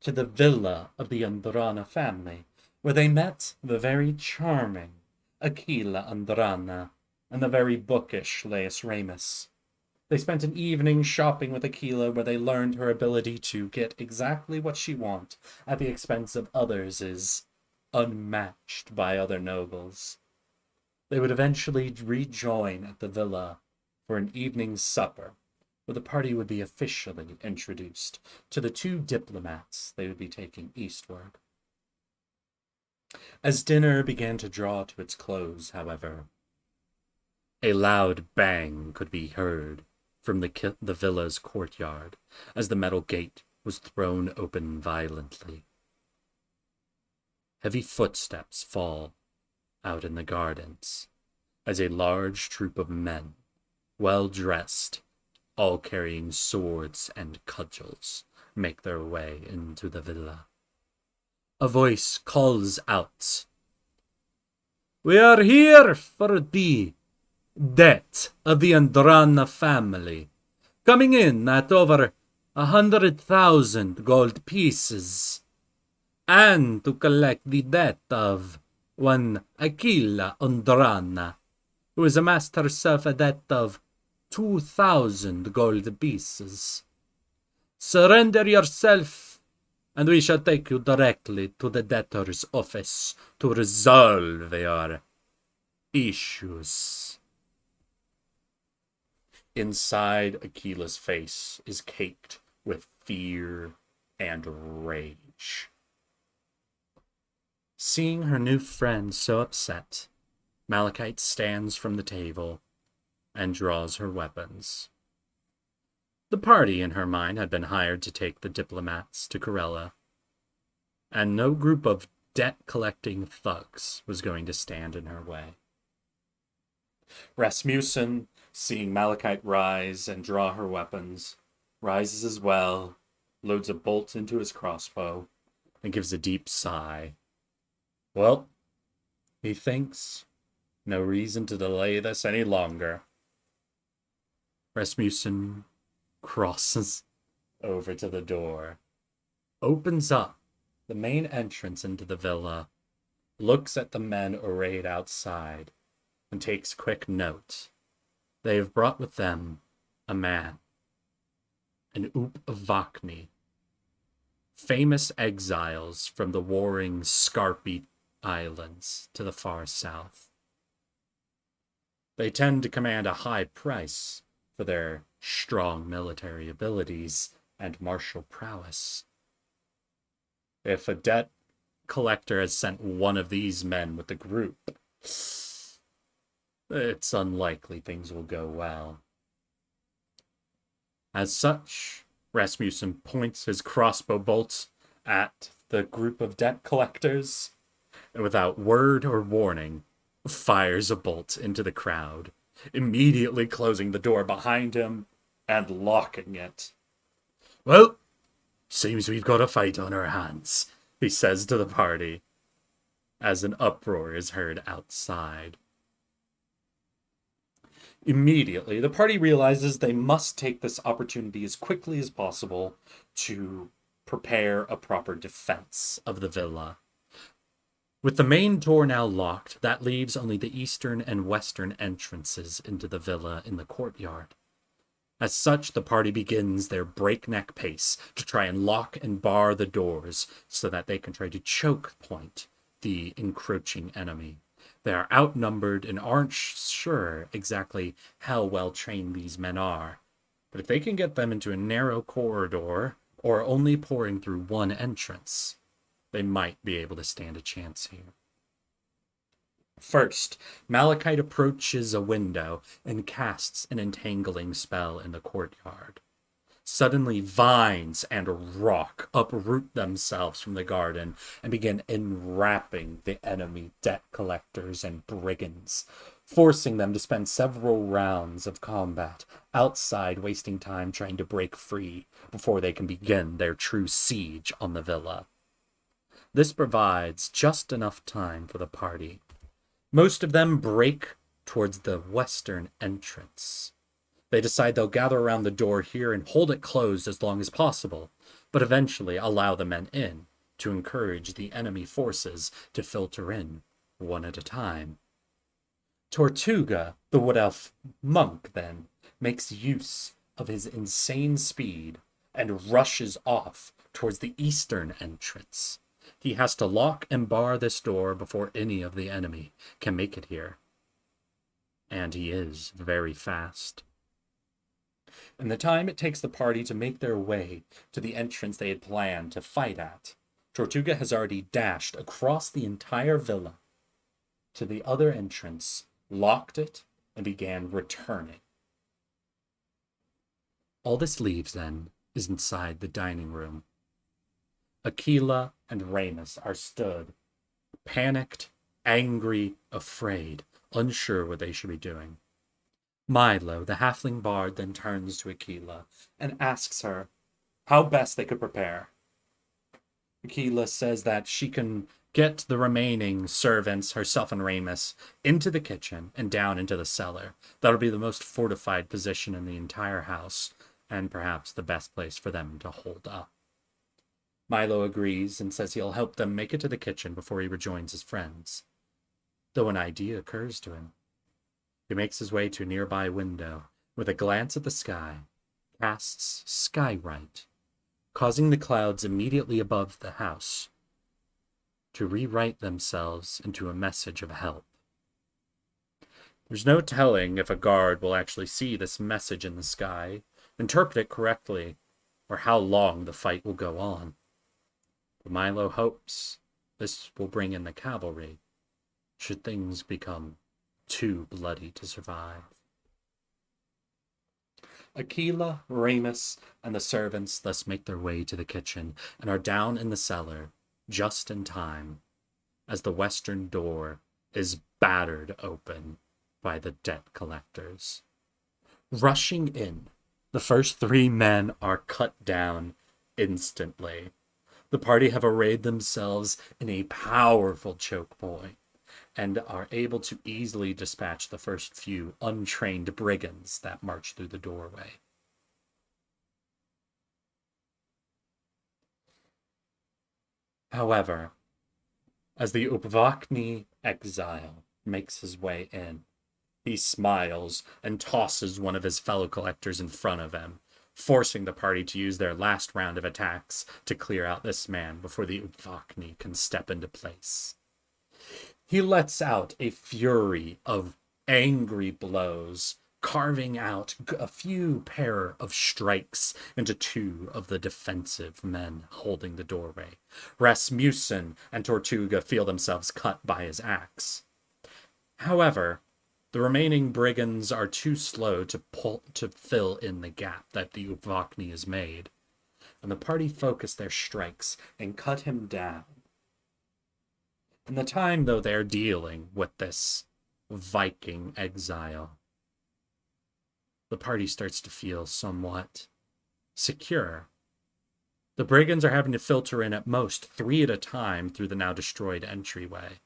to the villa of the Andrana family, where they met the very charming Aquila Andrana and the very bookish Laius Remus. They spent an evening shopping with Aquila, where they learned her ability to get exactly what she wants at the expense of others is unmatched by other nobles. They would eventually rejoin at the villa for an evening supper, where the party would be officially introduced to the 2 diplomats they would be taking eastward. As dinner began to draw to its close, however, a loud bang could be heard from the villa's courtyard as the metal gate was thrown open violently. Heavy footsteps fall out in the gardens as a large troop of men, well dressed, all carrying swords and cudgels, make their way into the villa. A voice calls out, "We are here for the debt of the Andrana family, coming in at over 100,000 gold pieces, and to collect the debt of one Aquila Andrana, who has amassed herself a debt of 2,000 gold pieces. Surrender yourself, and we shall take you directly to the debtor's office to resolve your issues." Inside Aquila's face is caked with fear and rage. Seeing her new friend so upset, Malachite stands from the table and draws her weapons. The party, in her mind, had been hired to take the diplomats to Corella, and no group of debt-collecting thugs was going to stand in her way. Rasmussen, seeing Malachite rise and draw her weapons, rises as well, loads a bolt into his crossbow, and gives a deep sigh. Well, he thinks, no reason to delay this any longer. Rasmussen crosses over to the door, opens up the main entrance into the villa, looks at the men arrayed outside, and takes quick note. They have brought with them a man, an Oop of Vakni, famous exiles from the warring Scarpy Islands to the far south. They tend to command a high price for their strong military abilities and martial prowess. If a debt collector has sent one of these men with the group, it's unlikely things will go well. As such, Rasmussen points his crossbow bolt at the group of debt collectors, and without word or warning, fires a bolt into the crowd, immediately closing the door behind him and locking it. "Well, seems we've got a fight on our hands," he says to the party, as an uproar is heard outside. Immediately, the party realizes they must take this opportunity as quickly as possible to prepare a proper defense of the villa. With the main door now locked, that leaves only the eastern and western entrances into the villa in the courtyard. As such, the party begins their breakneck pace to try and lock and bar the doors so that they can try to choke point the encroaching enemy. They are outnumbered and aren't sure exactly how well trained these men are. But if they can get them into a narrow corridor or only pouring through one entrance, they might be able to stand a chance here. First, Malachite approaches a window and casts an entangling spell in the courtyard. Suddenly, vines and rock uproot themselves from the garden and begin enwrapping the enemy debt collectors and brigands, forcing them to spend several rounds of combat outside, wasting time trying to break free before they can begin their true siege on the villa. This provides just enough time for the party. Most of them break towards the western entrance. They decide they'll gather around the door here and hold it closed as long as possible, but eventually allow the men in to encourage the enemy forces to filter in one at a time. Tortuga, the wood elf monk, then, makes use of his insane speed and rushes off towards the eastern entrance. He has to lock and bar this door before any of the enemy can make it here. And he is very fast. In the time it takes the party to make their way to the entrance they had planned to fight at, Tortuga has already dashed across the entire villa to the other entrance, locked it, and began returning. All this leaves, then, is inside the dining room. Aquila and Ramus are stood, panicked, angry, afraid, unsure what they should be doing. Milo, the halfling bard, then turns to Aquila and asks her how best they could prepare. Aquila says that she can get the remaining servants, herself and Ramus, into the kitchen and down into the cellar. That'll be the most fortified position in the entire house, and perhaps the best place for them to hold up. Milo agrees and says he'll help them make it to the kitchen before he rejoins his friends, though an idea occurs to him. He makes his way to a nearby window, with a glance at the sky, casts Skywrite, causing the clouds immediately above the house to rewrite themselves into a message of help. There's no telling if a guard will actually see this message in the sky, interpret it correctly, or how long the fight will go on. But Milo hopes this will bring in the cavalry, should things become too bloody to survive. Aquila, Ramus, and the servants thus make their way to the kitchen and are down in the cellar just in time as the western door is battered open by the debt collectors. Rushing in, the first 3 men are cut down instantly. The party have arrayed themselves in a powerful choke point and are able to easily dispatch the first few untrained brigands that march through the doorway. However, as the Upvakni exile makes his way in, he smiles and tosses one of his fellow collectors in front of him, forcing the party to use their last round of attacks to clear out this man before the Upvakni can step into place. He lets out a fury of angry blows, carving out a few pair of strikes into 2 of the defensive men holding the doorway. Rasmussen and Tortuga feel themselves cut by his axe. However, The remaining brigands are too slow to fill in the gap that the Uvokni has made, and the party focus their strikes and cut him down. In the time, though, they're dealing with this Viking exile, the party starts to feel somewhat secure. The brigands are having to filter in at most 3 at a time through the now destroyed entryway,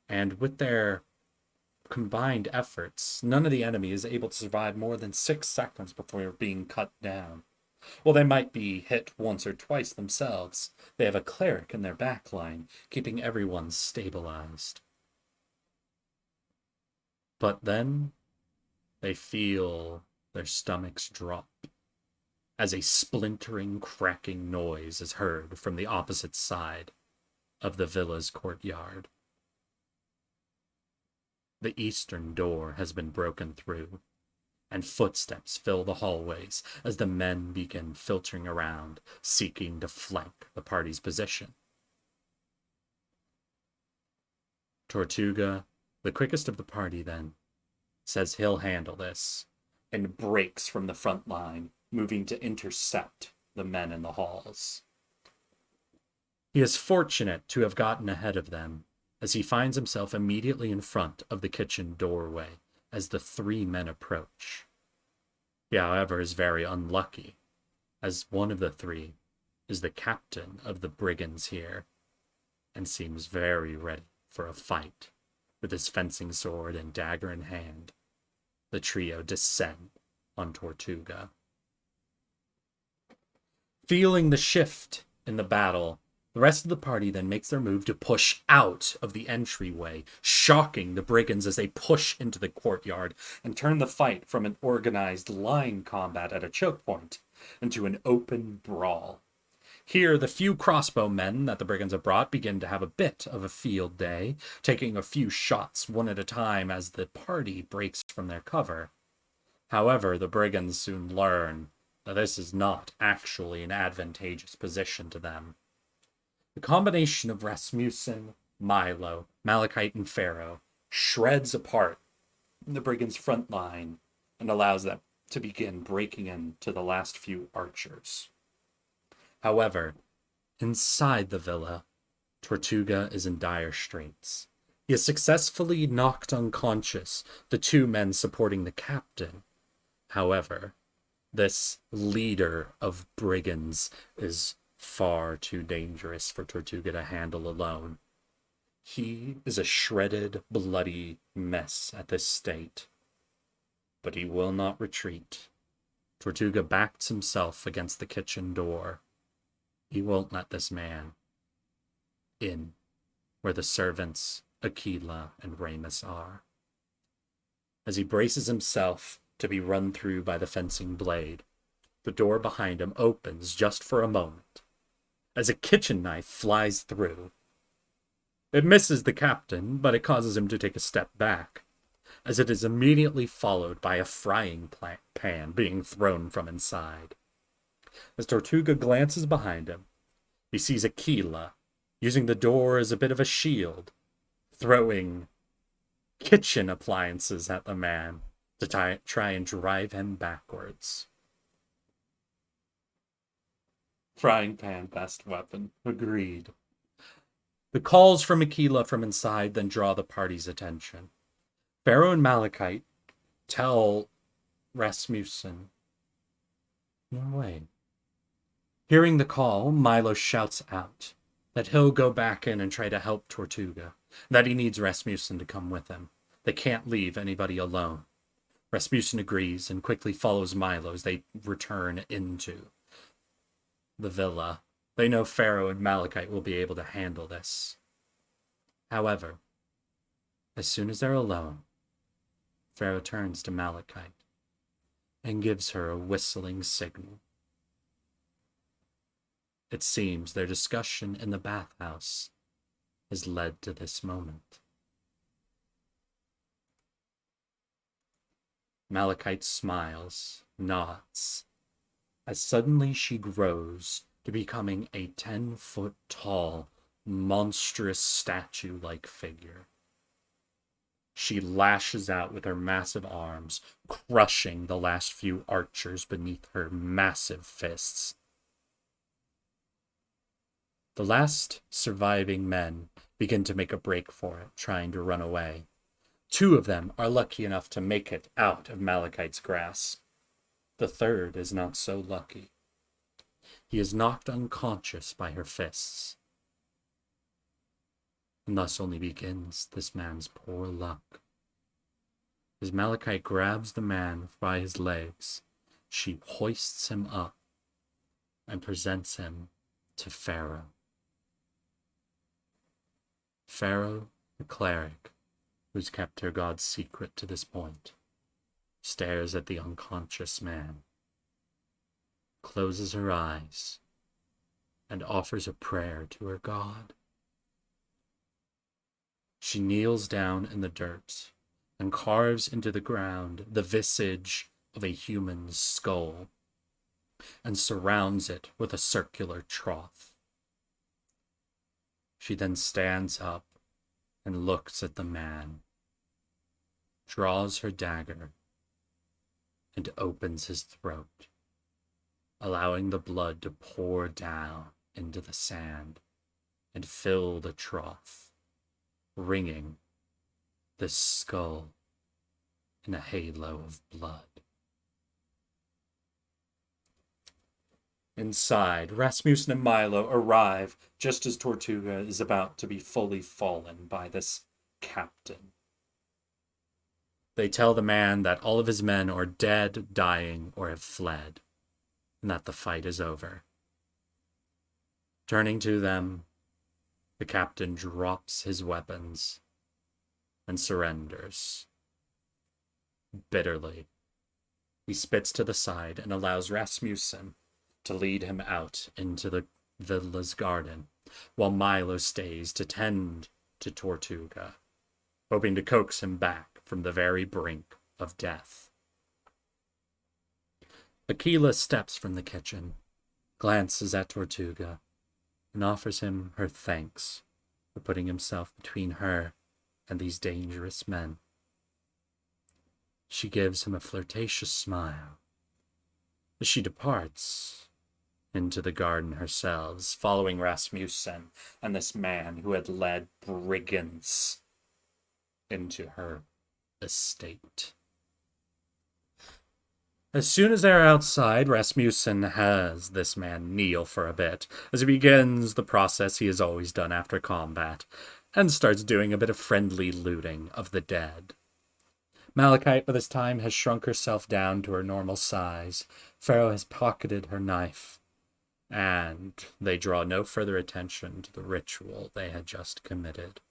and with their combined efforts, none of the enemy is able to survive more than 6 seconds before being cut down. While they might be hit once or twice themselves, they have a cleric in their backline, keeping everyone stabilized. But then they feel their stomachs drop as a splintering, cracking noise is heard from the opposite side of the villa's courtyard. The eastern door has been broken through, and footsteps fill the hallways as the men begin filtering around, seeking to flank the party's position. Tortuga, the quickest of the party then, says he'll handle this, and breaks from the front line, moving to intercept the men in the halls. He is fortunate to have gotten ahead of them, as he finds himself immediately in front of the kitchen doorway as the 3 men approach. He, however, is very unlucky, as one of the 3 is the captain of the brigands here, and seems very ready for a fight. With his fencing sword and dagger in hand, the trio descend on Tortuga. Feeling the shift in the battle, the rest of the party then makes their move to push out of the entryway, shocking the brigands as they push into the courtyard and turn the fight from an organized line combat at a choke point into an open brawl. Here, the few crossbowmen that the brigands have brought begin to have a bit of a field day, taking a few shots one at a time as the party breaks from their cover. However, the brigands soon learn that this is not actually an advantageous position to them. The combination of Rasmussen, Milo, Malachite, and Pharaoh shreds apart the brigands' front line and allows them to begin breaking into the last few archers. However, inside the villa, Tortuga is in dire straits. He has successfully knocked unconscious the 2 men supporting the captain. However, this leader of brigands is far too dangerous for Tortuga to handle alone. He is a shredded, bloody mess at this state. But he will not retreat. Tortuga backs himself against the kitchen door. He won't let this man in where the servants Aquila and Ramus are. As he braces himself to be run through by the fencing blade, the door behind him opens just for a moment, as a kitchen knife flies through. It misses the captain, but it causes him to take a step back, as it is immediately followed by a frying pan being thrown from inside. As Tortuga glances behind him, he sees Aquila using the door as a bit of a shield, throwing kitchen appliances at the man to try and drive him backwards. Frying pan, best weapon. Agreed. The calls from Aquila from inside then draw the party's attention. Pharaoh and Malachite tell Rasmussen, "No way." Hearing the call, Milo shouts out that he'll go back in and try to help Tortuga, that he needs Rasmussen to come with him. They can't leave anybody alone. Rasmussen agrees and quickly follows Milo as they return into the villa. They know Pharaoh and Malachite will be able to handle this. However, as soon as they're alone, Pharaoh turns to Malachite and gives her a whistling signal. It seems their discussion in the bathhouse has led to this moment. Malachite smiles, nods, as suddenly she grows to becoming a 10-foot tall, monstrous statue-like figure. She lashes out with her massive arms, crushing the last few archers beneath her massive fists. The last surviving men begin to make a break for it, trying to run away. 2 of them are lucky enough to make it out of Malachite's grasp. The third is not so lucky. He is knocked unconscious by her fists. And thus only begins this man's poor luck. As Malachite grabs the man by his legs, she hoists him up and presents him to Pharaoh. Pharaoh, the cleric, who's kept her God's secret to this point, stares at the unconscious man, closes her eyes, and offers a prayer to her God. She kneels down in the dirt and carves into the ground the visage of a human's skull and surrounds it with a circular trough. She then stands up and looks at the man, draws her dagger, and opens his throat, allowing the blood to pour down into the sand and fill the trough, ringing the skull in a halo of blood. Inside, Rasmussen and Milo arrive just as Tortuga is about to be fully fallen by this captain. They tell the man that all of his men are dead, dying, or have fled, and that the fight is over. Turning to them, the captain drops his weapons and surrenders. Bitterly, he spits to the side and allows Rasmussen to lead him out into the villa's garden, while Milo stays to tend to Tortuga, hoping to coax him back from the very brink of death. Aquila steps from the kitchen, glances at Tortuga, and offers him her thanks for putting himself between her and these dangerous men. She gives him a flirtatious smile. As she departs into the garden herself, following Rasmussen and this man who had led brigands into her estate. As soon as they're outside, Rasmussen has this man kneel for a bit, as he begins the process he has always done after combat, and starts doing a bit of friendly looting of the dead. Malachite, by this time, has shrunk herself down to her normal size. Pharaoh has pocketed her knife, and they draw no further attention to the ritual they had just committed.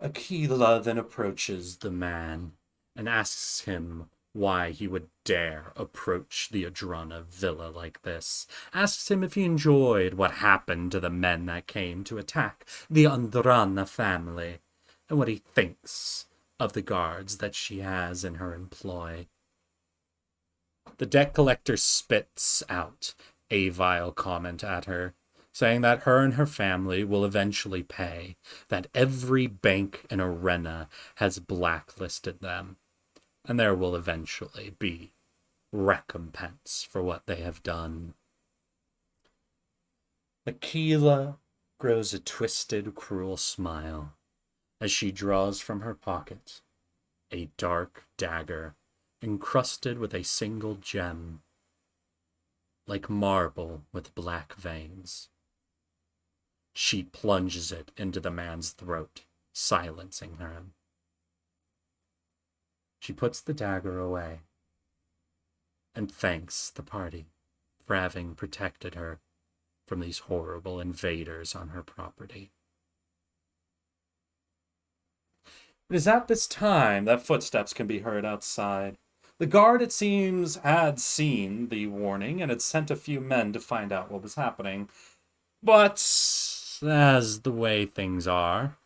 Aquila then approaches the man and asks him why he would dare approach the Adrana villa like this. Asks him if he enjoyed what happened to the men that came to attack the Adrana family, and what he thinks of the guards that she has in her employ. The debt collector spits out a vile comment at her, saying that her and her family will eventually pay, that every bank in Arena has blacklisted them, and there will eventually be recompense for what they have done. Aquila grows a twisted, cruel smile as she draws from her pocket a dark dagger encrusted with a single gem, like marble with black veins. She plunges it into the man's throat, silencing him. She puts the dagger away and thanks the party for having protected her from these horrible invaders on her property. It is at this time that footsteps can be heard outside. The guard, it seems, had seen the warning and had sent a few men to find out what was happening. But, as the way things are,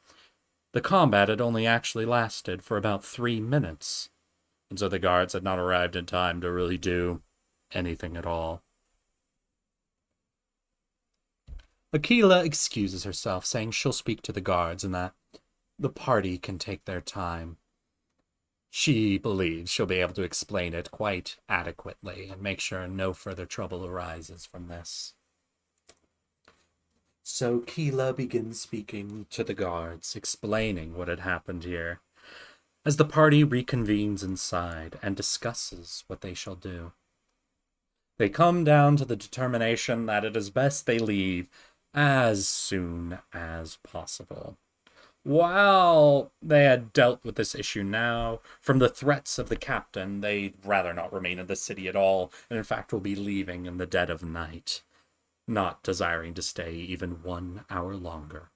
the combat had only actually lasted for about 3 minutes, and so the guards had not arrived in time to really do anything at all. Aquila excuses herself, saying she'll speak to the guards and that the party can take their time. She believes she'll be able to explain it quite adequately and make sure no further trouble arises from this. So Keela begins speaking to the guards, explaining what had happened here, as the party reconvenes inside and discusses what they shall do. They come down to the determination that it is best they leave as soon as possible. While they had dealt with this issue now, from the threats of the captain, they'd rather not remain in the city at all, and in fact will be leaving in the dead of night, not desiring to stay even 1 hour longer.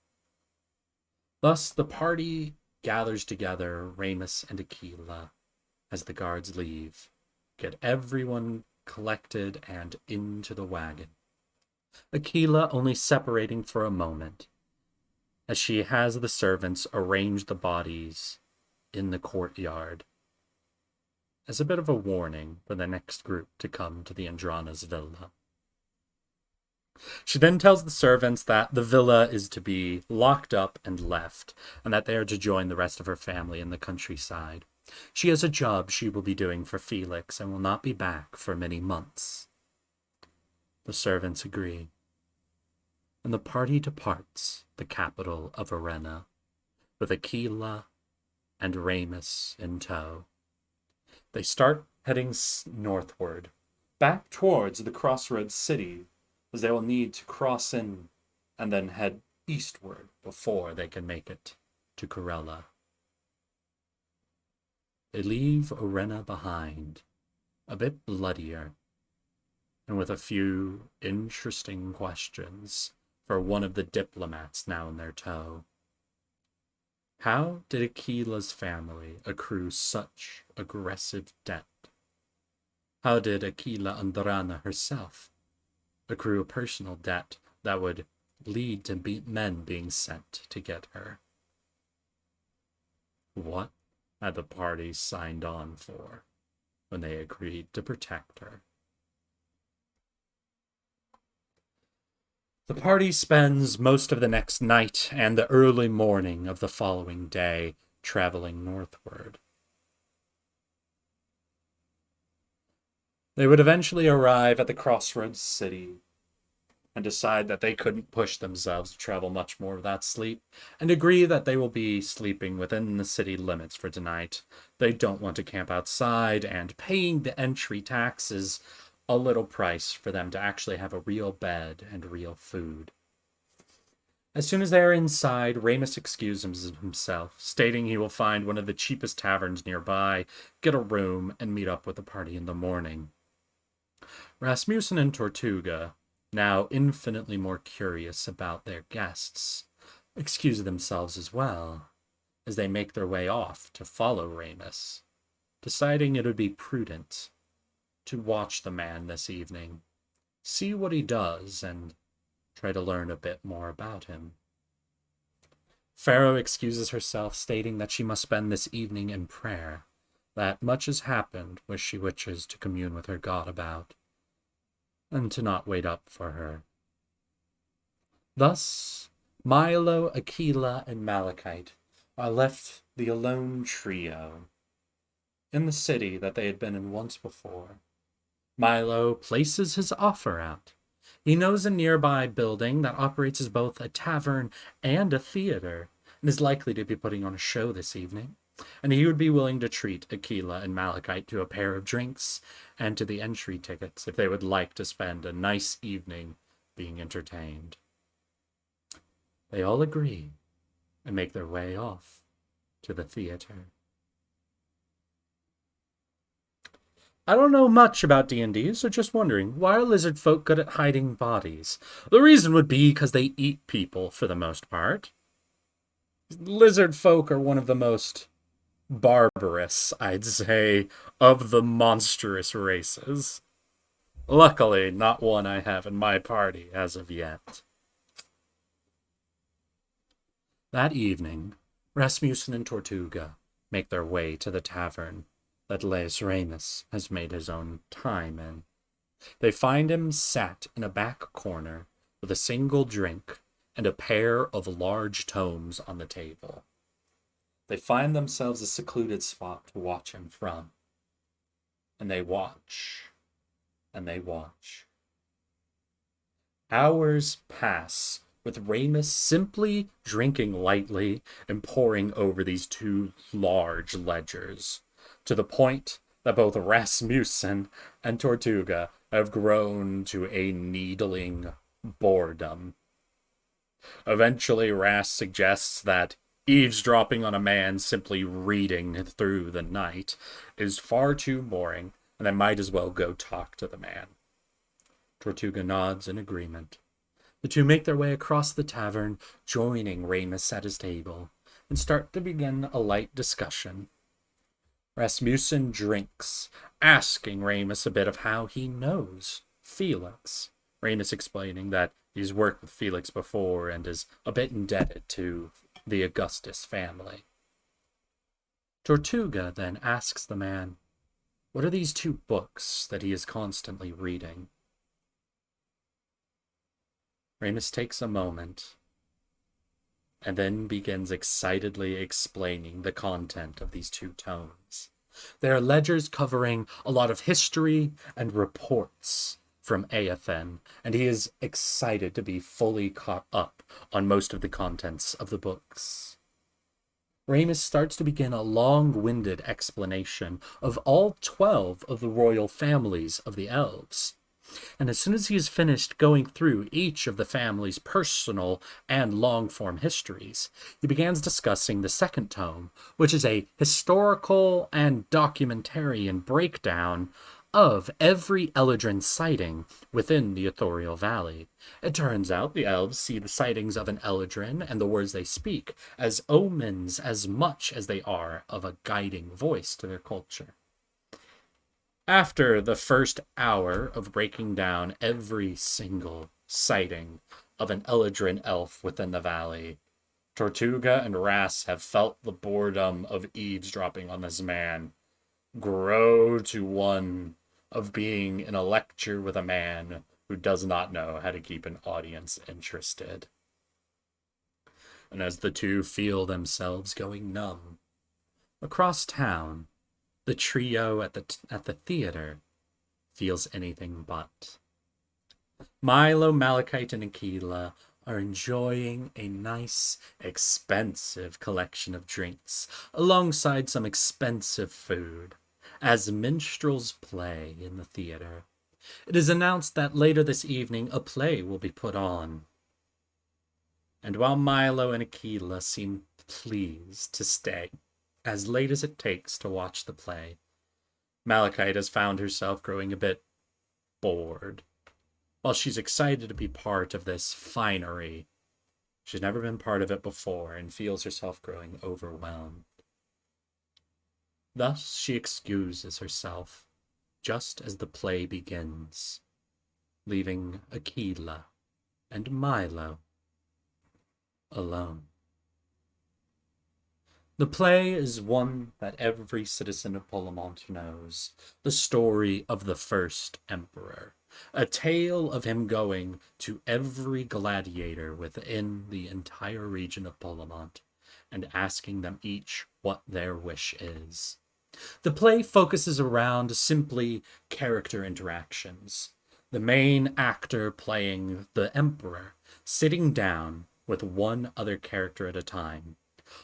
Thus the party gathers together, Ramus and Aquila, as the guards leave, get everyone collected and into the wagon. Aquila only separating for a moment, as she has the servants arrange the bodies in the courtyard, as a bit of a warning for the next group to come to the Andrana's villa. She then tells the servants that the villa is to be locked up and left, and that they are to join the rest of her family in the countryside. She has a job she will be doing for Felix and will not be back for many months. The servants agree, and the party departs the capital of Arren, with Aquila and Ramus in tow. They start heading northward, back towards the crossroads city, as they will need to cross in and then head eastward before they can make it to Corella. They leave Arren behind, a bit bloodier, and with a few interesting questions for one of the diplomats now in their tow. How did Aquila's family accrue such aggressive debt? How did Aquila Andrana herself accrue a personal debt that would lead to men being sent to get her? What had the parties signed on for when they agreed to protect her? The party spends most of the next night and the early morning of the following day traveling northward. They would eventually arrive at the crossroads city and decide that they couldn't push themselves to travel much more without sleep, and agree that they will be sleeping within the city limits for tonight. They don't want to camp outside, and paying the entry tax is a little price for them to actually have a real bed and real food. As soon as they are inside, Ramus excuses himself, stating he will find one of the cheapest taverns nearby, get a room, and meet up with the party in the morning. Rasmussen and Tortuga, now infinitely more curious about their guests, excuse themselves as well, as they make their way off to follow Ramus, deciding it would be prudent to watch the man this evening, see what he does, and try to learn a bit more about him. Pharaoh excuses herself, stating that she must spend this evening in prayer, that much has happened which she wishes to commune with her God about, and to not wait up for her. Thus, Milo, Aquila, and Malachite are left the alone trio in the city that they had been in once before. Milo places his offer out. He knows a nearby building that operates as both a tavern and a theater, and is likely to be putting on a show this evening, and he would be willing to treat Aquila and Malachite to a pair of drinks and to the entry tickets if they would like to spend a nice evening being entertained. They all agree and make their way off to the theater. I don't know much about D&D, so just wondering, why are lizard folk good at hiding bodies? The reason would be because they eat people for the most part. Lizard folk are one of the most barbarous, I'd say, of the monstrous races. Luckily, not one I have in my party as of yet. That evening, Rasmussen and Tortuga make their way to the tavern that Les Ramus has made his own time in. They find him sat in a back corner, with a single drink and a pair of large tomes on the table. They find themselves a secluded spot to watch him from. And they watch, and they watch. Hours pass, with Ramus simply drinking lightly and poring over these two large ledgers, to the point that both Rasmussen and Tortuga have grown to a needling boredom. Eventually, Ras suggests that eavesdropping on a man simply reading through the night is far too boring, and they might as well go talk to the man. Tortuga nods in agreement. The two make their way across the tavern, joining Ramus at his table, and start to begin a light discussion. Rasmussen drinks, asking Ramus a bit of how he knows Felix. Ramus explaining that he's worked with Felix before and is a bit indebted to the Augustus family. Tortuga then asks the man, what are these two books that he is constantly reading? Ramus takes a moment and then begins excitedly explaining the content of these two tomes. They are ledgers covering a lot of history and reports from Aothen, and he is excited to be fully caught up on most of the contents of the books. Ramus starts to begin a long-winded explanation of all 12 of the royal families of the elves. And as soon as he is finished going through each of the family's personal and long-form histories, he begins discussing the second tome, which is a historical and documentarian breakdown of every Eladrin sighting within the Ithoriel Valley. It turns out the elves see the sightings of an Eladrin and the words they speak as omens as much as they are of a guiding voice to their culture. After the first hour of breaking down every single sighting of an Eladrin elf within the valley, Tortuga and Ras have felt the boredom of eavesdropping on this man grow to one of being in a lecture with a man who does not know how to keep an audience interested. And as the two feel themselves going numb, across town, the trio at the theater feels anything but. Milo, Malachite, and Aquila are enjoying a nice, expensive collection of drinks alongside some expensive food as minstrels play in the theater. It is announced that later this evening a play will be put on. And while Milo and Aquila seem pleased to stay as late as it takes to watch the play, Malachite has found herself growing a bit bored. While she's excited to be part of this finery, she's never been part of it before and feels herself growing overwhelmed. Thus she excuses herself just as the play begins, leaving Aquila and Milo alone. The play is one that every citizen of Polemont knows, the story of the first emperor, a tale of him going to every gladiator within the entire region of Polemont and asking them each what their wish is. The play focuses around simply character interactions, the main actor playing the emperor, sitting down with one other character at a time,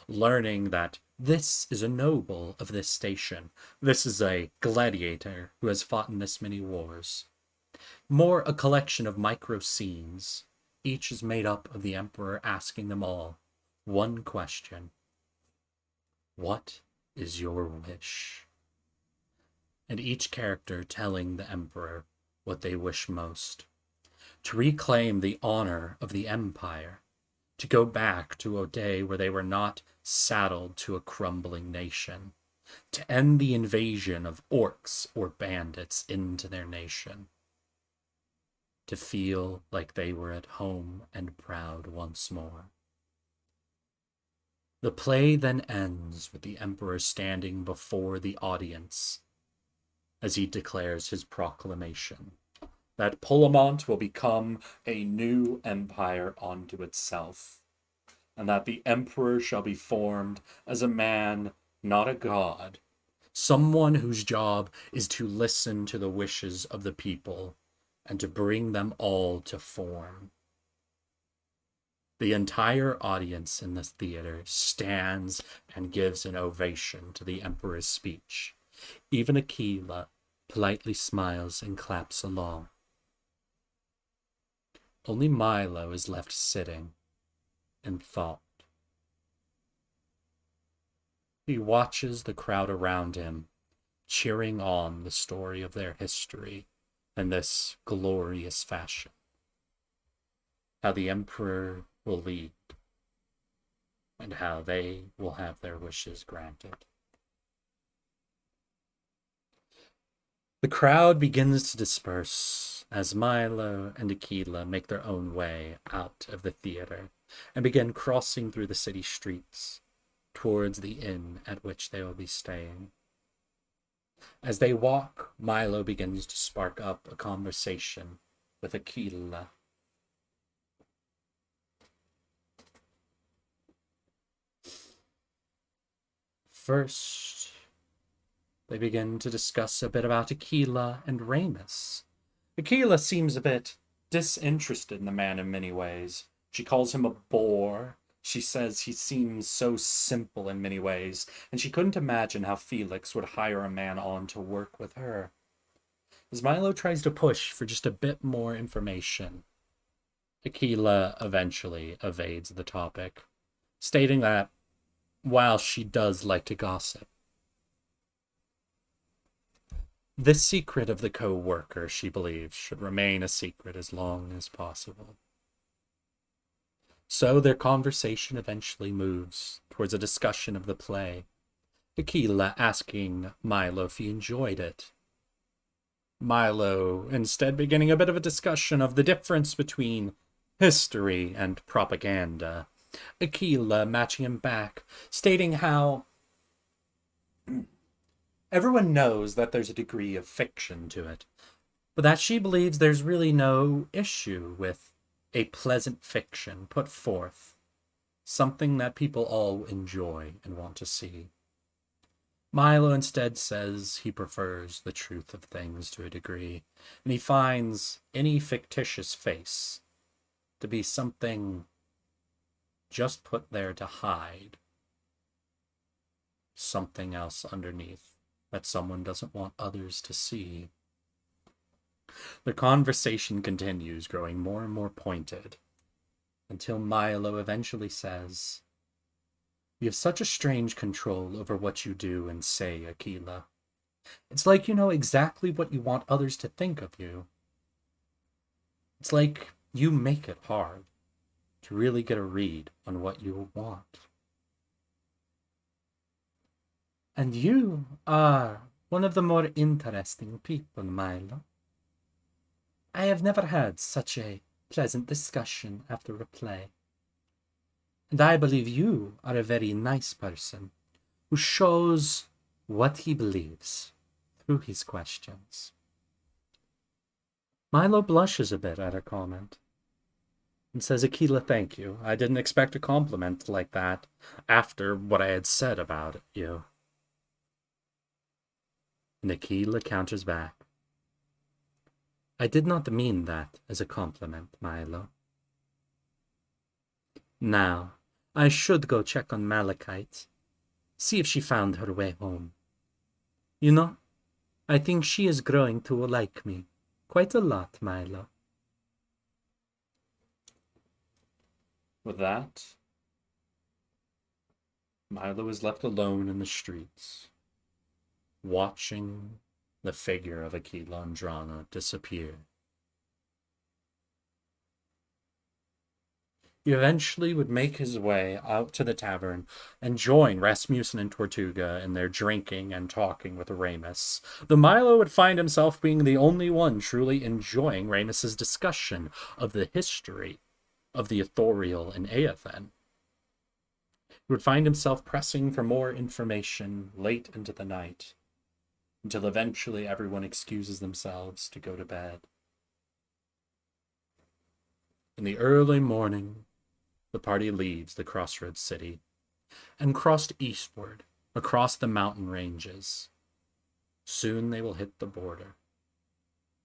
learning that this is a noble of this station, this is a gladiator who has fought in this many wars. More a collection of micro scenes, each is made up of the emperor asking them all one question: what is your wish? And each character telling the emperor what they wish most: to reclaim the honor of the empire, to go back to a day where they were not saddled to a crumbling nation, to end the invasion of orcs or bandits into their nation, to feel like they were at home and proud once more. The play then ends with the emperor standing before the audience as he declares his proclamation that Polemont will become a new empire unto itself, and that the emperor shall be formed as a man, not a god, someone whose job is to listen to the wishes of the people and to bring them all to form. The entire audience in this theater stands and gives an ovation to the emperor's speech. Even Aquila politely smiles and claps along. Only Milo is left sitting in thought. He watches the crowd around him, cheering on the story of their history in this glorious fashion. How the emperor will lead, and how they will have their wishes granted. The crowd begins to disperse as Milo and Aquila make their own way out of the theater and begin crossing through the city streets towards the inn at which they will be staying. As they walk, Milo begins to spark up a conversation with Aquila. First, they begin to discuss a bit about Aquila and Remus. Aquila seems a bit disinterested in the man in many ways. She calls him a bore. She says he seems so simple in many ways, and she couldn't imagine how Felix would hire a man on to work with her. As Milo tries to push for just a bit more information, Aquila eventually evades the topic, stating that while she does like to gossip, the secret of the co-worker, she believes, should remain a secret as long as possible. So their conversation eventually moves towards a discussion of the play, Aquila asking Milo if he enjoyed it. Milo instead beginning a bit of a discussion of the difference between history and propaganda. Aquila matching him back, stating how everyone knows that there's a degree of fiction to it, but that she believes there's really no issue with a pleasant fiction put forth, something that people all enjoy and want to see. Milo instead says he prefers the truth of things to a degree, and he finds any fictitious face to be something just put there to hide something else underneath that someone doesn't want others to see. The conversation continues, growing more and more pointed, until Milo eventually says, "You have such a strange control over what you do and say, Aquila. It's like you know exactly what you want others to think of you. It's like you make it hard to really get a read on what you want. And you are one of the more interesting people, Milo. I have never had such a pleasant discussion after a play. And I believe you are a very nice person who shows what he believes through his questions." Milo blushes a bit at her comment and says, "Aquila, thank you. I didn't expect a compliment like that after what I had said about you." And Aquila counters back, "I did not mean that as a compliment, Milo. Now, I should go check on Malachite, see if she found her way home. You know, I think she is growing to like me quite a lot, Milo." With that, Milo is left alone in the streets, watching the figure of Aquila Andrano disappear. He eventually would make his way out to the tavern and join Rasmussen and Tortuga in their drinking and talking with Remus. Though Milo would find himself being the only one truly enjoying Remus's discussion of the history of the Authorial in Aothen. He would find himself pressing for more information late into the night, until eventually everyone excuses themselves to go to bed. In the early morning, the party leaves the crossroads city and crossed eastward across the mountain ranges. Soon they will hit the border,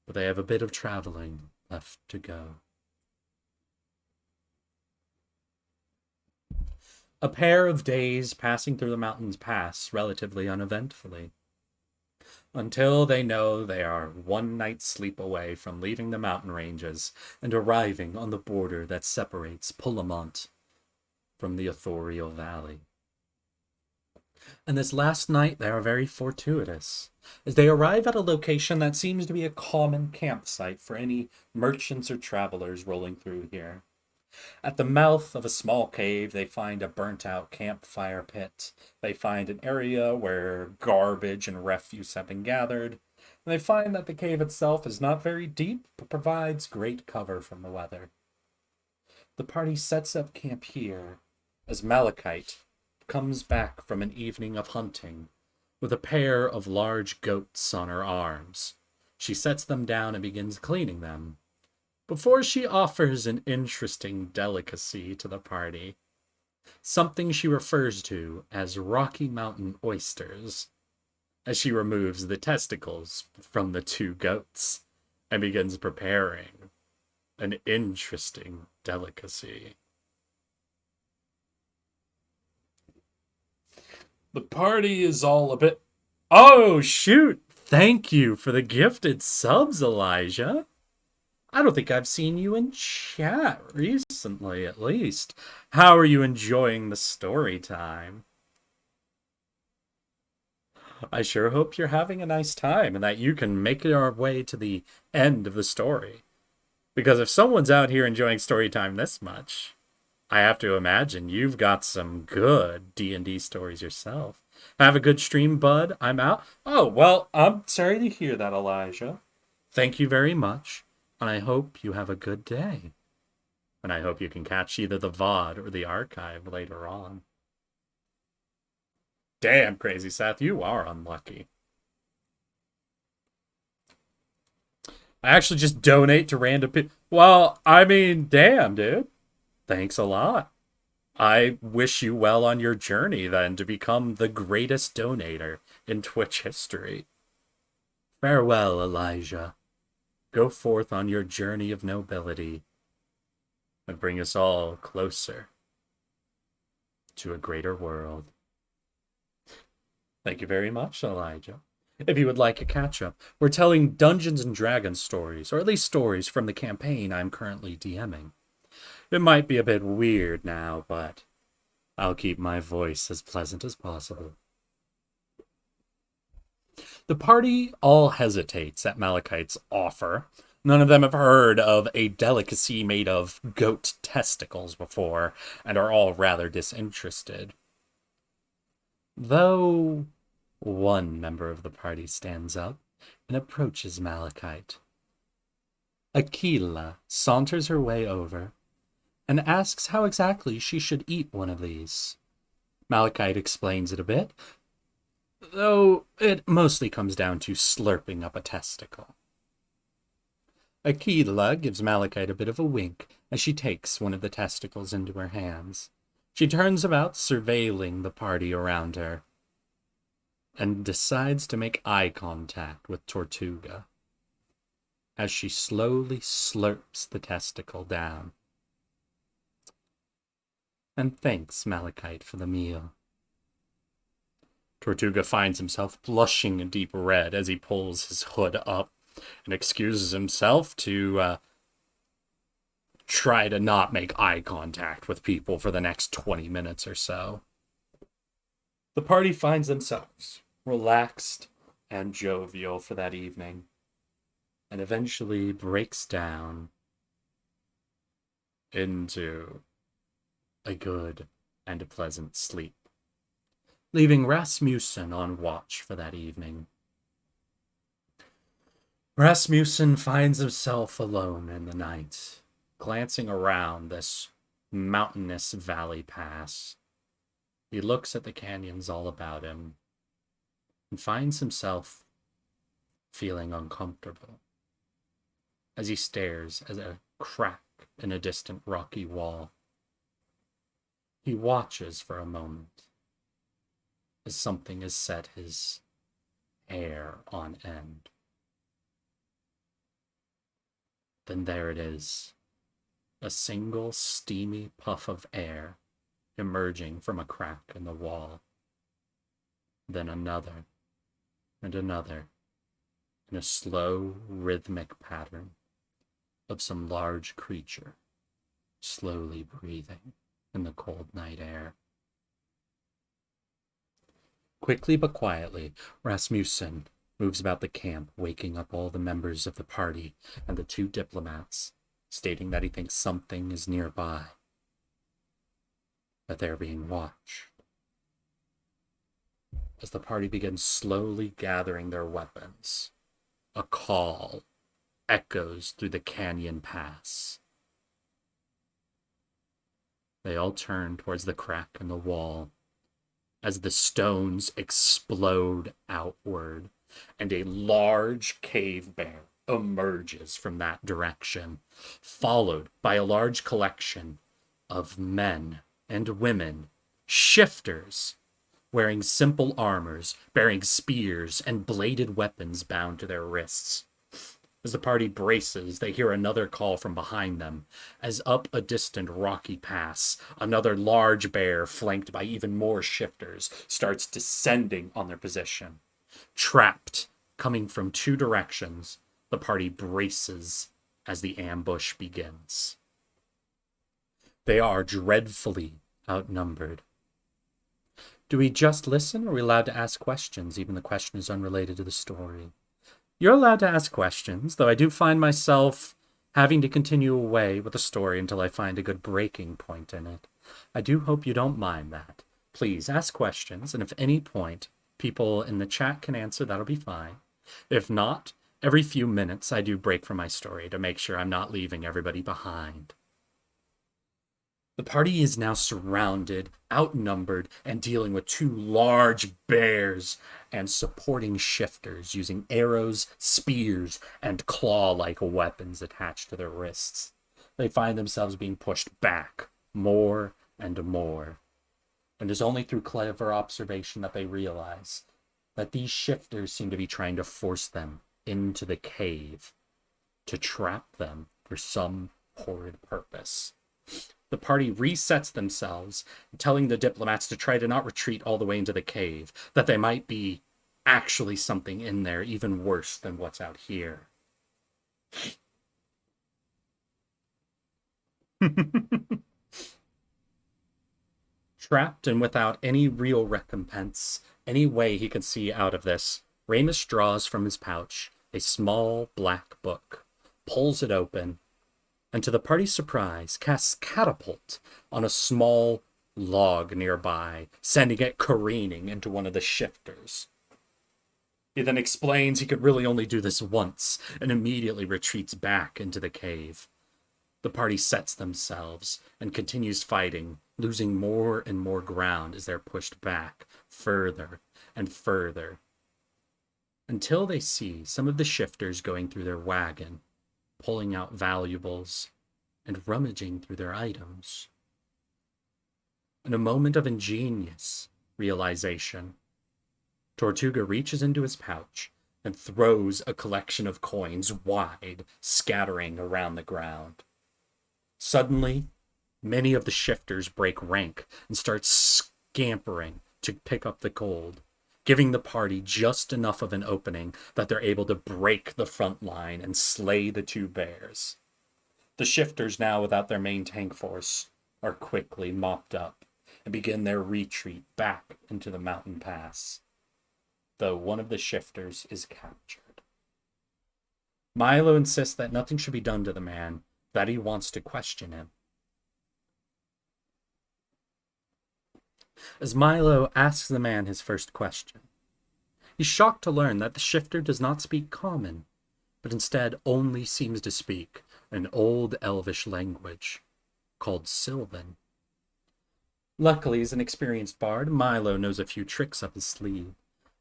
but they have a bit of traveling left to go. A pair of days passing through the mountains pass relatively uneventfully, until they know they are one night's sleep away from leaving the mountain ranges and arriving on the border that separates Polemont from the Authorial Valley. And this last night they are very fortuitous, as they arrive at a location that seems to be a common campsite for any merchants or travelers rolling through here. At the mouth of a small cave, they find a burnt-out campfire pit. They find an area where garbage and refuse have been gathered. And they find that the cave itself is not very deep, but provides great cover from the weather. The party sets up camp here, as Malachite comes back from an evening of hunting, with a pair of large goats on her arms. She sets them down and begins cleaning them, before she offers an interesting delicacy to the party, something she refers to as Rocky Mountain oysters, as she removes the testicles from the two goats and begins preparing an interesting delicacy. The party is all a bit... Oh, shoot! Thank you for the gifted subs, Elijah. I don't think I've seen you in chat recently, at least. How are you enjoying the story time? I sure hope you're having a nice time and that you can make your way to the end of the story. Because if someone's out here enjoying story time this much, I have to imagine you've got some good D&D stories yourself. Have a good stream, bud. I'm out. Oh, well, I'm sorry to hear that, Elijah. Thank you very much. And I hope you have a good day. And I hope you can catch either the VOD or the archive later on. Damn, Crazy Seth, you are unlucky. I actually just donate to random people. Well, I mean, damn, dude. Thanks a lot. I wish you well on your journey, then, to become the greatest donator in Twitch history. Farewell, Elijah. Go forth on your journey of nobility and bring us all closer to a greater world. Thank you very much, Elijah. If you would like a catch-up, we're telling Dungeons & Dragons stories, or at least stories from the campaign I'm currently DMing. It might be a bit weird now, but I'll keep my voice as pleasant as possible. The party all hesitates at Malachite's offer. None of them have heard of a delicacy made of goat testicles before, and are all rather disinterested. Though one member of the party stands up and approaches Malachite. Aquila saunters her way over and asks how exactly she should eat one of these. Malachite explains it a bit, though it mostly comes down to slurping up a testicle. Aquila gives Malachite a bit of a wink as she takes one of the testicles into her hands. She turns about, surveilling the party around her, and decides to make eye contact with Tortuga as she slowly slurps the testicle down, and thanks Malachite for the meal. Tortuga finds himself blushing a deep red as he pulls his hood up and excuses himself to try to not make eye contact with people for the next 20 minutes or so. The party finds themselves relaxed and jovial for that evening, and eventually breaks down into a good and a pleasant sleep, leaving Rasmussen on watch for that evening. Rasmussen finds himself alone in the night, glancing around this mountainous valley pass. He looks at the canyons all about him and finds himself feeling uncomfortable as he stares at a crack crack in a distant rocky wall. He watches for a moment as something has set his hair on end. Then there it is, a single steamy puff of air emerging from a crack in the wall. Then another, and another, in a slow, rhythmic pattern of some large creature slowly breathing in the cold night air. Quickly but quietly, Rasmussen moves about the camp, waking up all the members of the party and the two diplomats, stating that he thinks something is nearby, that they're being watched. As the party begins slowly gathering their weapons, a call echoes through the canyon pass. They all turn towards the crack in the wall as the stones explode outward and a large cave bear emerges from that direction, followed by a large collection of men and women, shifters, wearing simple armors, bearing spears and bladed weapons bound to their wrists. As the party braces, they hear another call from behind them, as up a distant rocky pass, another large bear, flanked by even more shifters, starts descending on their position. Trapped, coming from two directions, the party braces as the ambush begins. They are dreadfully outnumbered. Do we just listen, or are we allowed to ask questions, even the question is unrelated to the story? You're allowed to ask questions, though I do find myself having to continue away with the story until I find a good breaking point in it. I do hope you don't mind that. Please ask questions, and if any point people in the chat can answer, that'll be fine. If not, every few minutes I do break from my story to make sure I'm not leaving everybody behind. The party is now surrounded, outnumbered, and dealing with two large bears and supporting shifters using arrows, spears, and claw-like weapons attached to their wrists. They find themselves being pushed back more and more. And it is only through clever observation that they realize that these shifters seem to be trying to force them into the cave to trap them for some horrid purpose. The party resets themselves, telling the diplomats to try to not retreat all the way into the cave, that there might be actually something in there even worse than what's out here. Trapped and without any real recompense, any way he can see out of this, Ramus draws from his pouch a small black book, pulls it open, and to the party's surprise, casts Catapult on a small log nearby, sending it careening into one of the shifters. He then explains he could really only do this once, and immediately retreats back into the cave. The party sets themselves and continues fighting, losing more and more ground as they're pushed back further and further, until they see some of the shifters going through their wagon, pulling out valuables, and rummaging through their items. In a moment of ingenious realization, Tortuga reaches into his pouch and throws a collection of coins wide, scattering around the ground. Suddenly, many of the shifters break rank and start scampering to pick up the gold, giving the party just enough of an opening that they're able to break the front line and slay the two bears. The shifters, now without their main tank force, are quickly mopped up and begin their retreat back into the mountain pass, though one of the shifters is captured. Milo insists that nothing should be done to the man, that he wants to question him. As Milo asks the man his first question, he's shocked to learn that the shifter does not speak common, but instead only seems to speak an old elvish language called Sylvan. Luckily, as an experienced bard, Milo knows a few tricks up his sleeve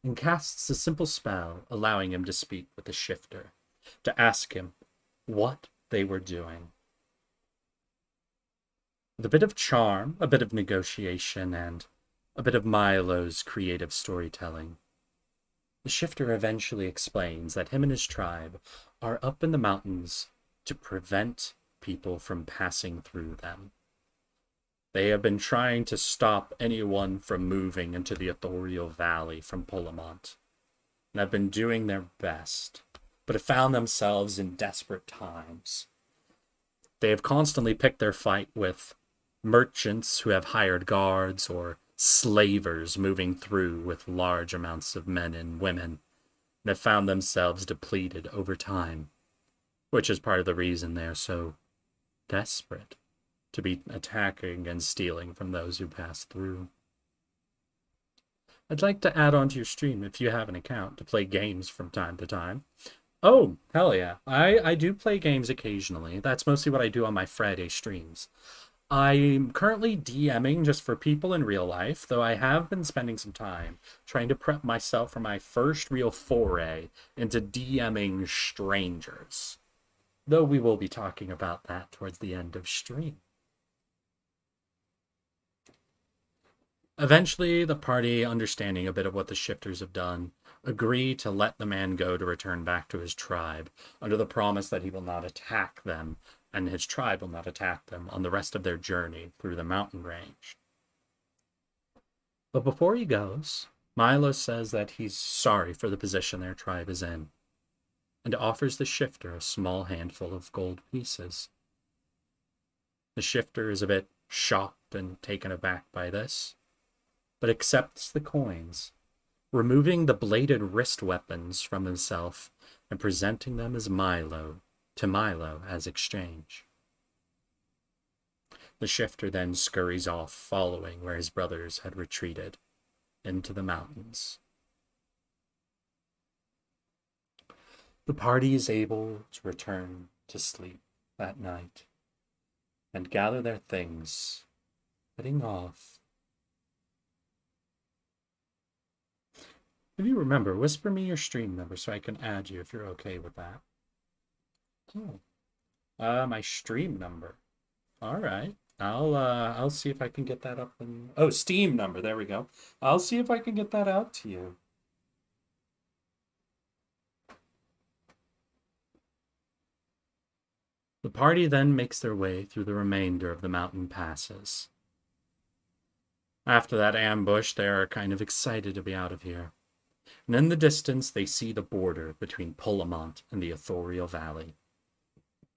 and casts a simple spell allowing him to speak with the shifter, to ask him what they were doing. With a bit of charm, a bit of negotiation, and a bit of Milo's creative storytelling, the shifter eventually explains that him and his tribe are up in the mountains to prevent people from passing through them. They have been trying to stop anyone from moving into the Authorial Valley from Polemont, and have been doing their best, but have found themselves in desperate times. They have constantly picked their fight with merchants who have hired guards or slavers moving through with large amounts of men and women, and have found themselves depleted over time, which is part of the reason they are so desperate to be attacking and stealing from those who pass through. I'd like to add on to your stream, if you have an account, to play games from time to time. Oh, hell yeah. I do play games occasionally. That's mostly what I do on my Friday streams. I'm currently DMing just for people in real life, though I have been spending some time trying to prep myself for my first real foray into DMing strangers. Though we will be talking about that towards the end of stream. Eventually, the party, understanding a bit of what the shifters have done, agree to let the man go to return back to his tribe, under the promise that he will not attack them, and his tribe will not attack them on the rest of their journey through the mountain range. But before he goes, Milo says that he's sorry for the position their tribe is in, and offers the shifter a small handful of gold pieces. The shifter is a bit shocked and taken aback by this, but accepts the coins, removing the bladed wrist weapons from himself and presenting them as Milo as exchange. The shifter then scurries off, following where his brothers had retreated, into the mountains. The party is able to return to sleep that night and gather their things, heading off. If you remember, whisper me your stream number so I can add you if you're okay with that. Oh. My stream number. All right. I'll see if I can get that up in... Oh, Steam number. There we go. I'll see if I can get that out to you. The party then makes their way through the remainder of the mountain passes. After that ambush, they are kind of excited to be out of here. And in the distance, they see the border between Polemont and the Authorial Valley.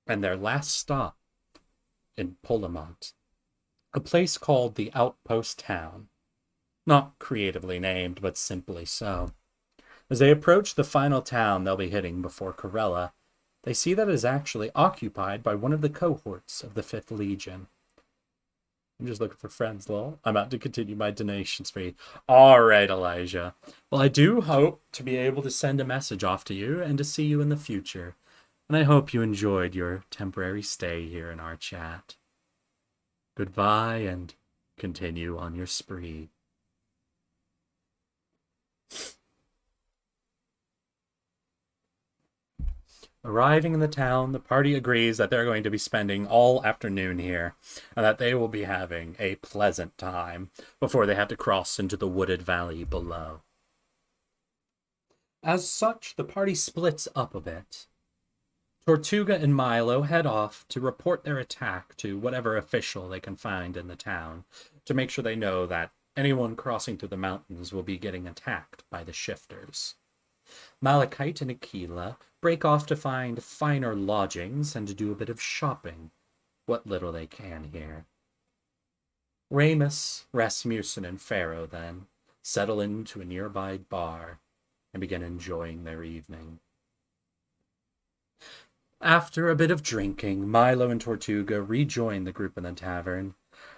And their last stop in Polemont, a place called the Outpost Town. Not creatively named, but simply so. As they approach the final town they'll be hitting before Corella, they see that it is actually occupied by one of the cohorts of the 5th Legion. I'm just looking for friends, lol. I'm about to continue my donation spree. All right, Elijah. Well, I do hope to be able to send a message off to you and to see you in the future. And I hope you enjoyed your temporary stay here in our chat. Goodbye and continue on your spree. Arriving in the town, the party agrees that they're going to be spending all afternoon here, and that they will be having a pleasant time before they have to cross into the wooded valley below. As such, the party splits up a bit. Tortuga and Milo head off to report their attack to whatever official they can find in the town, to make sure they know that anyone crossing through the mountains will be getting attacked by the shifters. Malachite and Aquila break off to find finer lodgings and to do a bit of shopping, what little they can here. Ramus, Rasmussen, and Pharaoh then settle into a nearby bar and begin enjoying their evening. After a bit of drinking, Milo and Tortuga rejoin the group in the tavern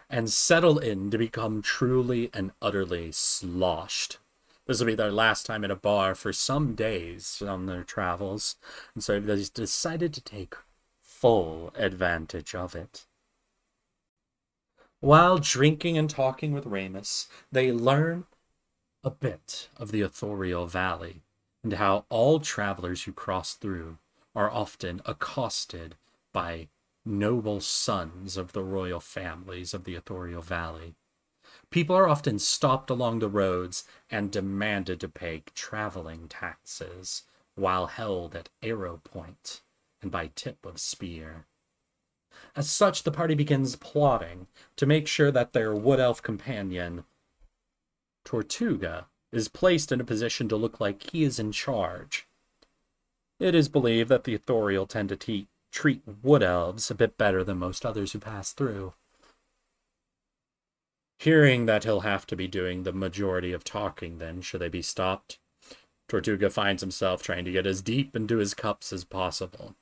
and settle in to become truly and utterly sloshed. This will be their last time at a bar for some days on their travels, and so they decided to take full advantage of it. While drinking and talking with Ramus, they learn a bit of the Authorial Valley, and how all travelers who cross through are often accosted by noble sons of the royal families of the Ethereal Valley. People are often stopped along the roads and demanded to pay traveling taxes while held at arrow point and by tip of spear. As such, the party begins plotting to make sure that their wood elf companion, Tortuga, is placed in a position to look like he is in charge. It is believed that the Ethereal tend to treat wood elves a bit better than most others who pass through. Hearing that he'll have to be doing the majority of talking then, should they be stopped, Tortuga finds himself trying to get as deep into his cups as possible,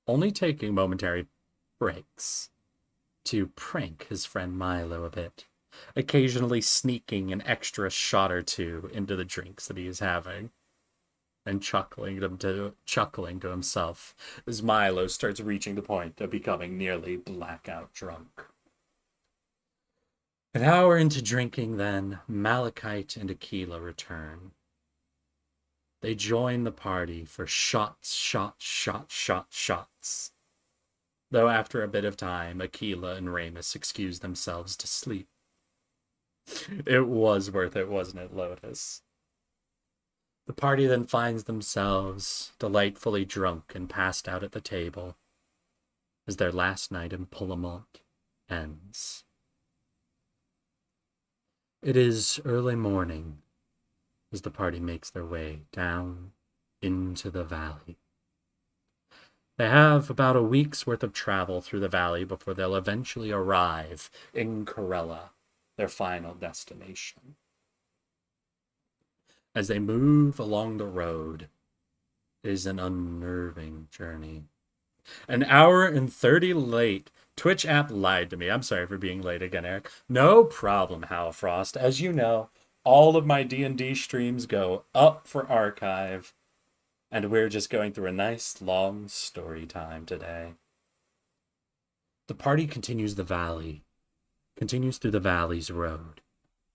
only taking momentary breaks to prank his friend Milo a bit, occasionally sneaking an extra shot or two into the drinks that he is having, and chuckling to himself as Milo starts reaching the point of becoming nearly blackout drunk. An hour into drinking, then, Malachite and Aquila return. They join the party for shots. Though after a bit of time, Aquila and Ramus excuse themselves to sleep. It was worth it, wasn't it, Lotus? The party then finds themselves delightfully drunk and passed out at the table as their last night in Polemont ends. It is early morning as the party makes their way down into the valley. They have about a week's worth of travel through the valley before they'll eventually arrive in Corella, their final destination. As they move along the road, it is an unnerving journey. An hour and 30 late. Twitch app lied to me. I'm sorry for being late again, Eric. No problem, Hal Frost. As you know, all of my D&D streams go up for archive, and we're just going through a nice long story time today. The party continues through the valley's road,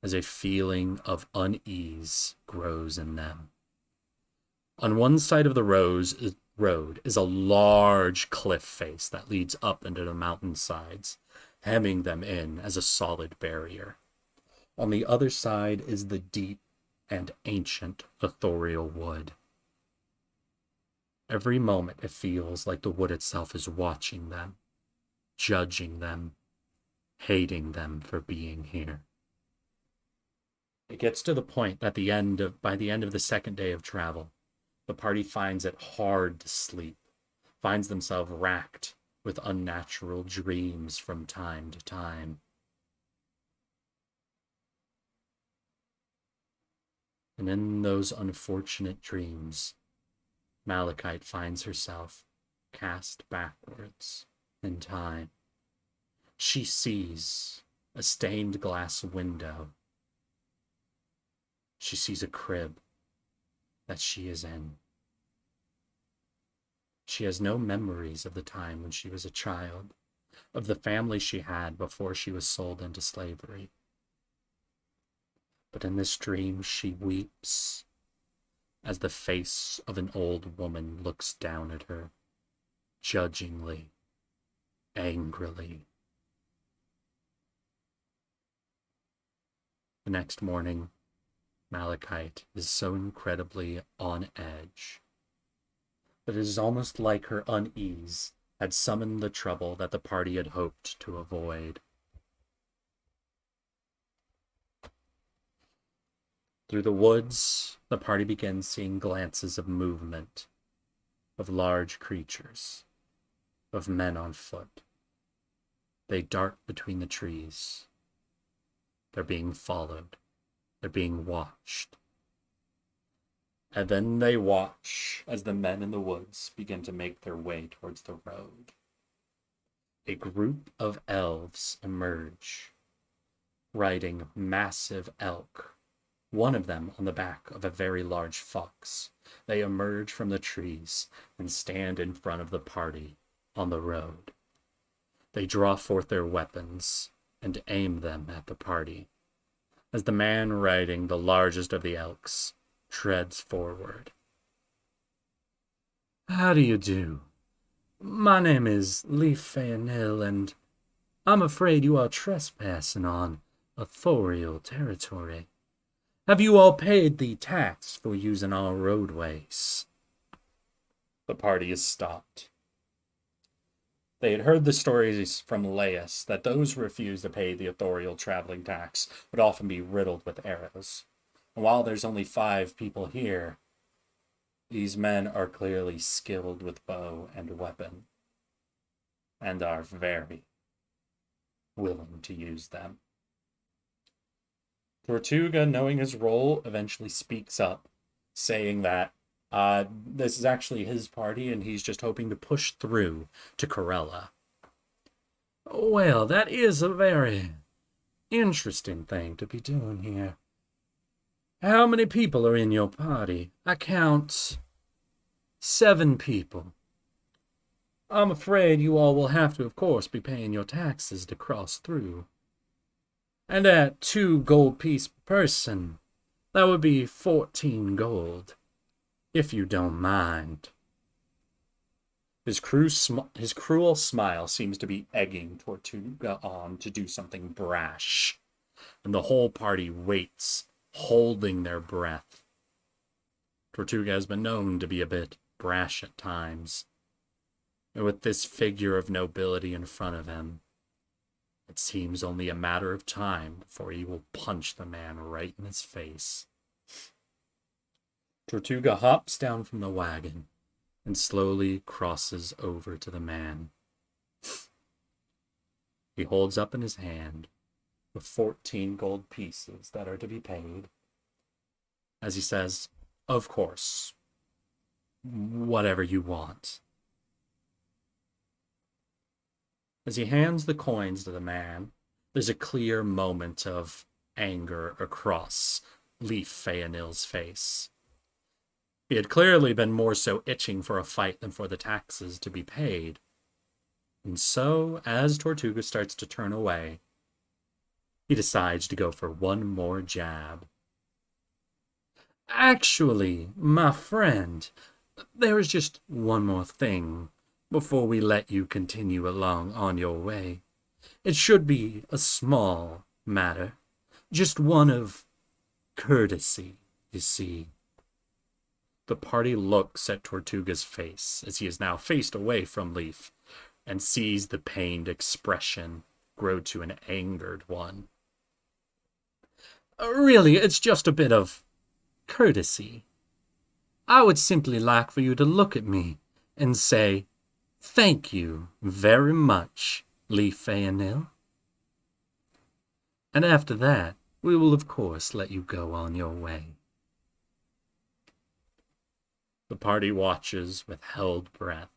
as a feeling of unease grows in them. On one side of the road is a large cliff face that leads up into the mountainsides, hemming them in as a solid barrier. On the other side is the deep and ancient ethereal wood. Every moment it feels like the wood itself is watching them, judging them, hating them for being here. It gets to the point that by the end of the second day of travel, the party finds it hard to sleep, finds themselves racked with unnatural dreams from time to time. And in those unfortunate dreams, Malachite finds herself cast backwards in time. She sees a stained glass window. She sees a crib that she is in. She has no memories of the time when she was a child, of the family she had before she was sold into slavery. But in this dream she weeps as the face of an old woman looks down at her, judgingly, angrily. The next morning, Malachite is so incredibly on edge that it is almost like her unease had summoned the trouble that the party had hoped to avoid. Through the woods, the party begins seeing glances of movement, of large creatures, of men on foot. They dart between the trees. They're being followed. They're being watched. And then they watch as the men in the woods begin to make their way towards the road. A group of elves emerge, riding massive elk, one of them on the back of a very large fox. They emerge from the trees and stand in front of the party on the road. They draw forth their weapons and aim them at the party, as the man riding the largest of the elks treads forward. "How do you do? My name is Leif Fayanil, and I'm afraid you are trespassing on authorial territory. Have you all paid the tax for using our roadways? The party is stopped. They had heard the stories from Laius that those who refused to pay the authorial traveling tax would often be riddled with arrows. And while there's only 5 people here, these men are clearly skilled with bow and weapon, and are very willing to use them. Tortuga, knowing his role, eventually speaks up, saying that this is actually his party and he's just hoping to push through to Corella. Well, that is a very interesting thing to be doing here. How many people are in your party? I count 7 people. I'm afraid you all will have to, of course, be paying your taxes to cross through. And at 2 gold piece per person, that would be 14 gold, if you don't mind. His cruel smile seems to be egging Tortuga on to do something brash, and the whole party waits, holding their breath. Tortuga has been known to be a bit brash at times, and with this figure of nobility in front of him, it seems only a matter of time before he will punch the man right in his face. Tortuga hops down from the wagon and slowly crosses over to the man. He holds up in his hand the 14 gold pieces that are to be paid, as he says, "Of course, whatever you want." As he hands the coins to the man, there's a clear moment of anger across Leif Fayanil's face. He had clearly been more so itching for a fight than for the taxes to be paid. And so, as Tortuga starts to turn away, he decides to go for one more jab. Actually, my friend, there is just one more thing before we let you continue along on your way. It should be a small matter, just one of courtesy, you see. The party looks at Tortuga's face as he is now faced away from Leif and sees the pained expression grow to an angered one. Really, it's just a bit of courtesy. I would simply like for you to look at me and say, "Thank you very much, Leif Fayanil." And after that, we will of course let you go on your way. The party watches with held breath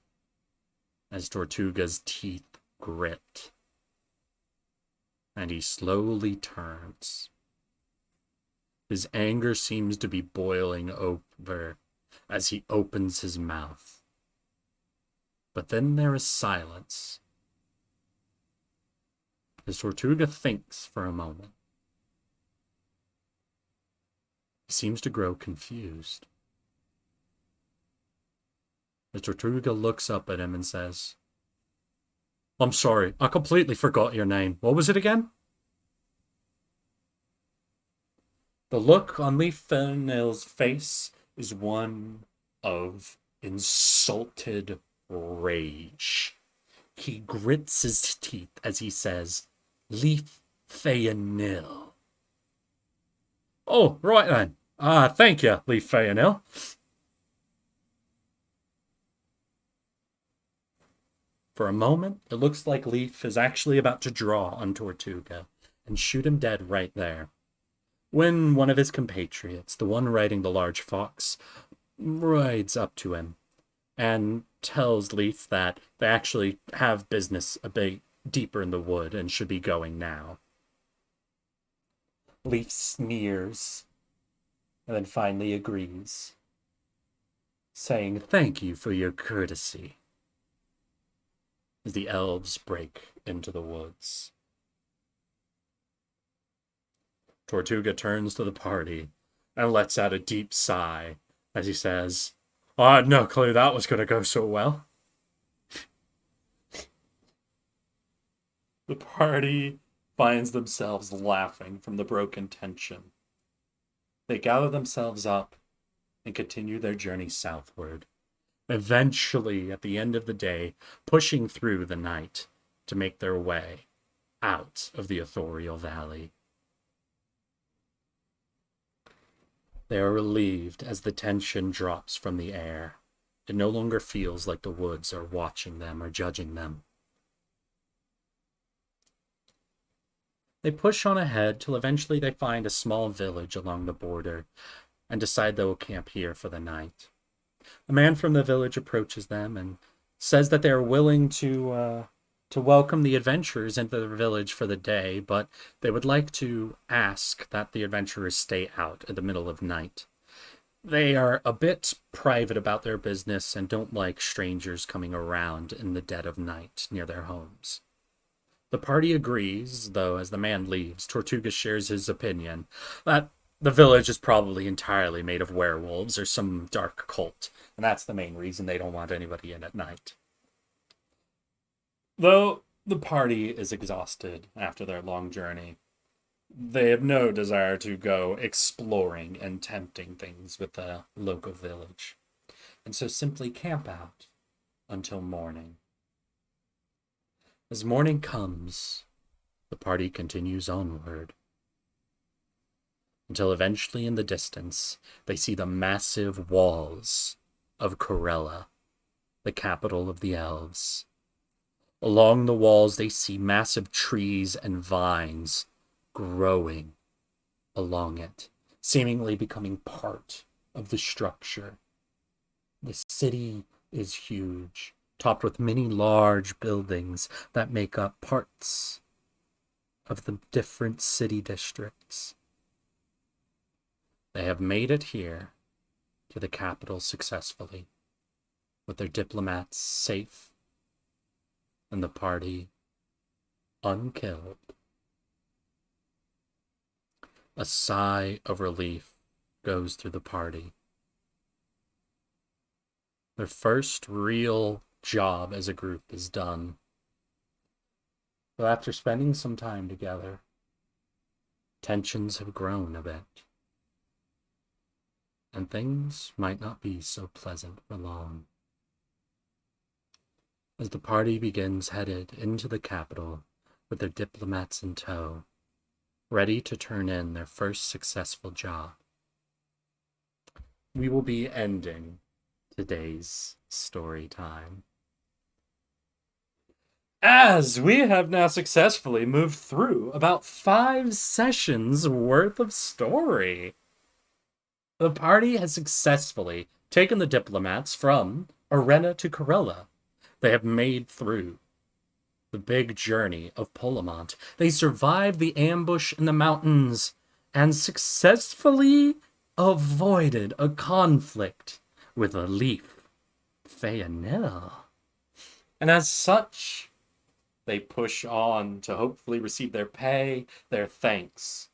as Tortuga's teeth grit, and he slowly turns. His anger seems to be boiling over as he opens his mouth. But then there is silence, as Tortuga thinks for a moment. He seems to grow confused. As Tortuga looks up at him and says, "I'm sorry, I completely forgot your name. What was it again?" The look on Leif Fayanil's face is one of insulted rage. He grits his teeth as he says, "Leif Fayanil." "Oh, right then. Thank you, Leif Fayanil." For a moment, it looks like Leif is actually about to draw on Tortuga and shoot him dead right there, when one of his compatriots, the one riding the large fox, rides up to him and tells Leif that they actually have business a bit deeper in the wood and should be going now. Leif sneers and then finally agrees, saying, "Thank you for your courtesy," as the elves break into the woods. Tortuga turns to the party and lets out a deep sigh as he says, "I had no clue that was going to go so well." The party finds themselves laughing from the broken tension. They gather themselves up and continue their journey southward, eventually, at the end of the day, pushing through the night to make their way out of the Authorial Valley. They are relieved as the tension drops from the air. It no longer feels like the woods are watching them or judging them. They push on ahead till eventually they find a small village along the border and decide they will camp here for the night. A man from the village approaches them and says that they are willing to welcome the adventurers into the village for the day, but they would like to ask that the adventurers stay out in the middle of night. They are a bit private about their business and don't like strangers coming around in the dead of night near their homes. The party agrees, though as the man leaves, Tortuga shares his opinion that the village is probably entirely made of werewolves or some dark cult, and that's the main reason they don't want anybody in at night. Though the party is exhausted after their long journey, they have no desire to go exploring and tempting things with the local village, and so simply camp out until morning. As morning comes, the party continues onward, until eventually in the distance they see the massive walls of Corella, the capital of the elves. Along the walls they see massive trees and vines growing along it, seemingly becoming part of the structure. The city is huge, topped with many large buildings that make up parts of the different city districts. They have made it here to the capital successfully, with their diplomats safe and the party unkilled. A sigh of relief goes through the party. Their first real job as a group is done. But after spending some time together, tensions have grown a bit, and things might not be so pleasant for long. As the party begins headed into the capital with their diplomats in tow, ready to turn in their first successful job, we will be ending today's story time, as we have now successfully moved through about 5 sessions worth of story. The party has successfully taken the diplomats from Arren to Corella. They have made through the big journey of Polemont. They survived the ambush in the mountains and successfully avoided a conflict with a leaf Fayanel. And as such, they push on to hopefully receive their pay, their thanks,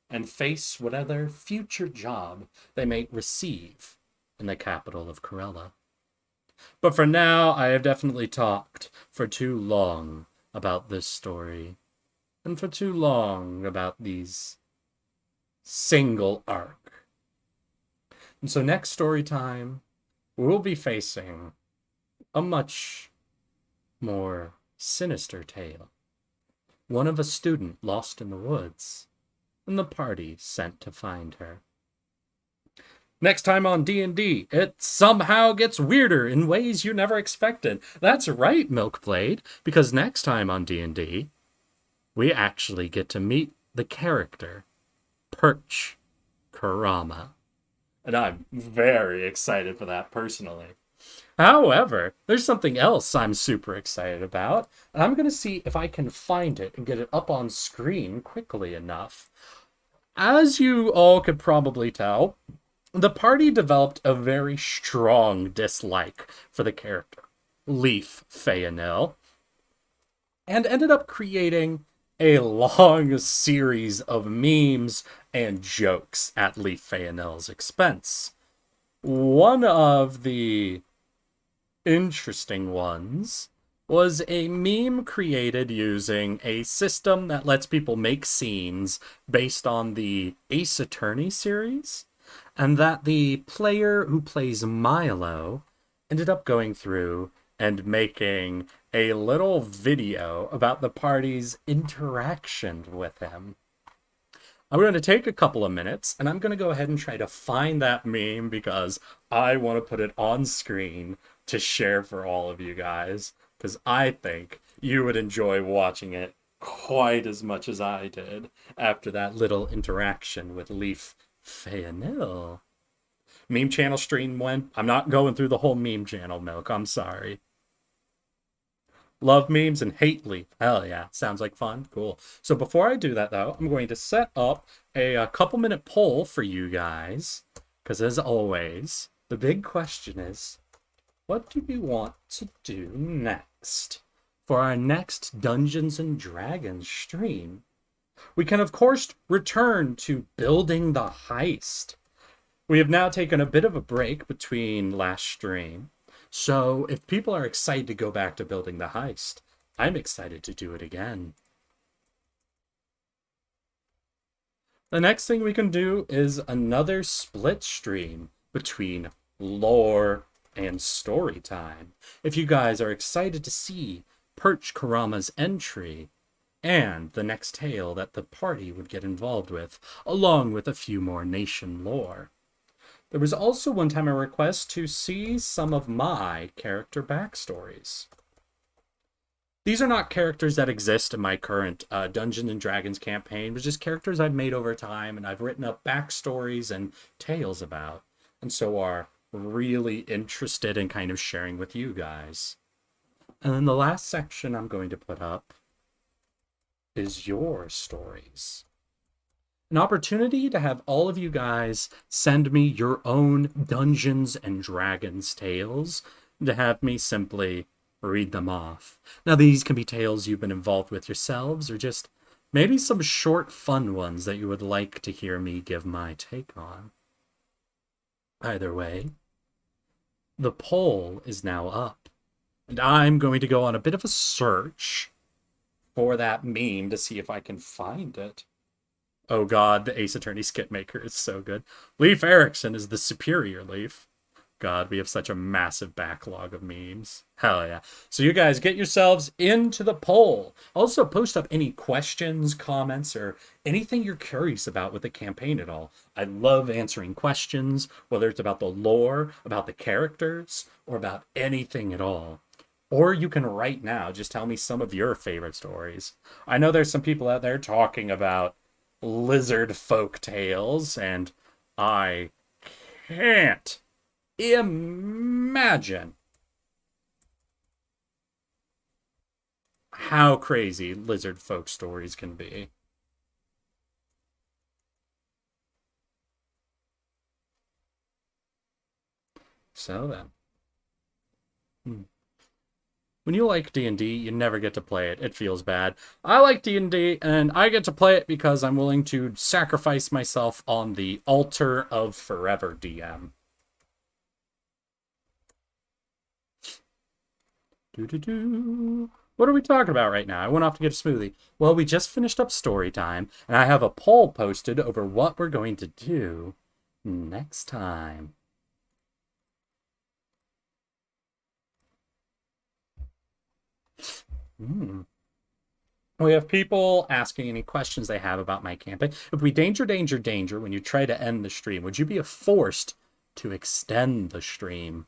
and face whatever future job they may receive in the capital of Corella. But for now, I have definitely talked for too long about this story, and for too long about these single arc. And so next story time, we will be facing a much more sinister tale. One of a student lost in the woods, and the party sent to find her. Next time on D&D, it somehow gets weirder in ways you never expected. That's right, Milkblade, because next time on D&D, we actually get to meet the character, Perch Karama. And I'm very excited for that personally. However, there's something else I'm super excited about, and I'm going to see if I can find it and get it up on screen quickly enough. As you all could probably tell, the party developed a very strong dislike for the character, Leaf Fayanel, and ended up creating a long series of memes and jokes at Leaf Fayanel's expense. One of the interesting ones was a meme created using a system that lets people make scenes based on the Ace Attorney series, and that the player who plays Milo ended up going through and making a little video about the party's interaction with him. I'm going to take a couple of minutes and I'm going to go ahead and try to find that meme because I want to put it on screen to share for all of you guys because I think you would enjoy watching it quite as much as I did after that little interaction with Leaf Fayanil. Meme channel stream when? I'm not going through the whole meme channel, Milk. I'm sorry. Love memes and hate Leaf. Hell yeah. Sounds like fun. Cool. So before I do that, though, I'm going to set up a couple-minute poll for you guys. Because as always, the big question is, what do we want to do next for our next Dungeons and Dragons stream? We can, of course, return to building the heist. We have now taken a bit of a break between last stream. So if people are excited to go back to building the heist, I'm excited to do it again. The next thing we can do is another split stream between lore and story time. If you guys are excited to see Perch Karama's entry and the next tale that the party would get involved with, along with a few more nation lore. There was also one time a request to see some of my character backstories. These are not characters that exist in my current Dungeons and Dragons campaign, but just characters I've made over time and I've written up backstories and tales about, and so are really interested in kind of sharing with you guys. And then the last section I'm going to put up is your stories. An opportunity to have all of you guys send me your own Dungeons and Dragons tales, to have me simply read them off. Now, these can be tales you've been involved with yourselves, or just maybe some short, fun ones that you would like to hear me give my take on. Either way, the poll is now up, and I'm going to go on a bit of a search for that meme to see if I can find it. Oh god, the Ace Attorney skit maker is so good. Leif Erikson is the superior Leif. God, we have such a massive backlog of memes. Hell yeah. So you guys get yourselves into the poll. Also post up any questions, comments, or anything you're curious about with the campaign at all. I love answering questions, whether it's about the lore, about the characters, or about anything at all. Or you can right now just tell me some of your favorite stories. I know there's some people out there talking about lizard folk tales, and I can't imagine how crazy lizard folk stories can be. So then. When you like D&D, you never get to play it. It feels bad. I like D&D, and I get to play it because I'm willing to sacrifice myself on the altar of forever DM. What are we talking about right now? I went off to get a smoothie. Well, we just finished up story time, and I have a poll posted over what we're going to do next time. We have people asking any questions they have about my campaign. If we danger when you try to end the stream, would you be forced to extend the stream?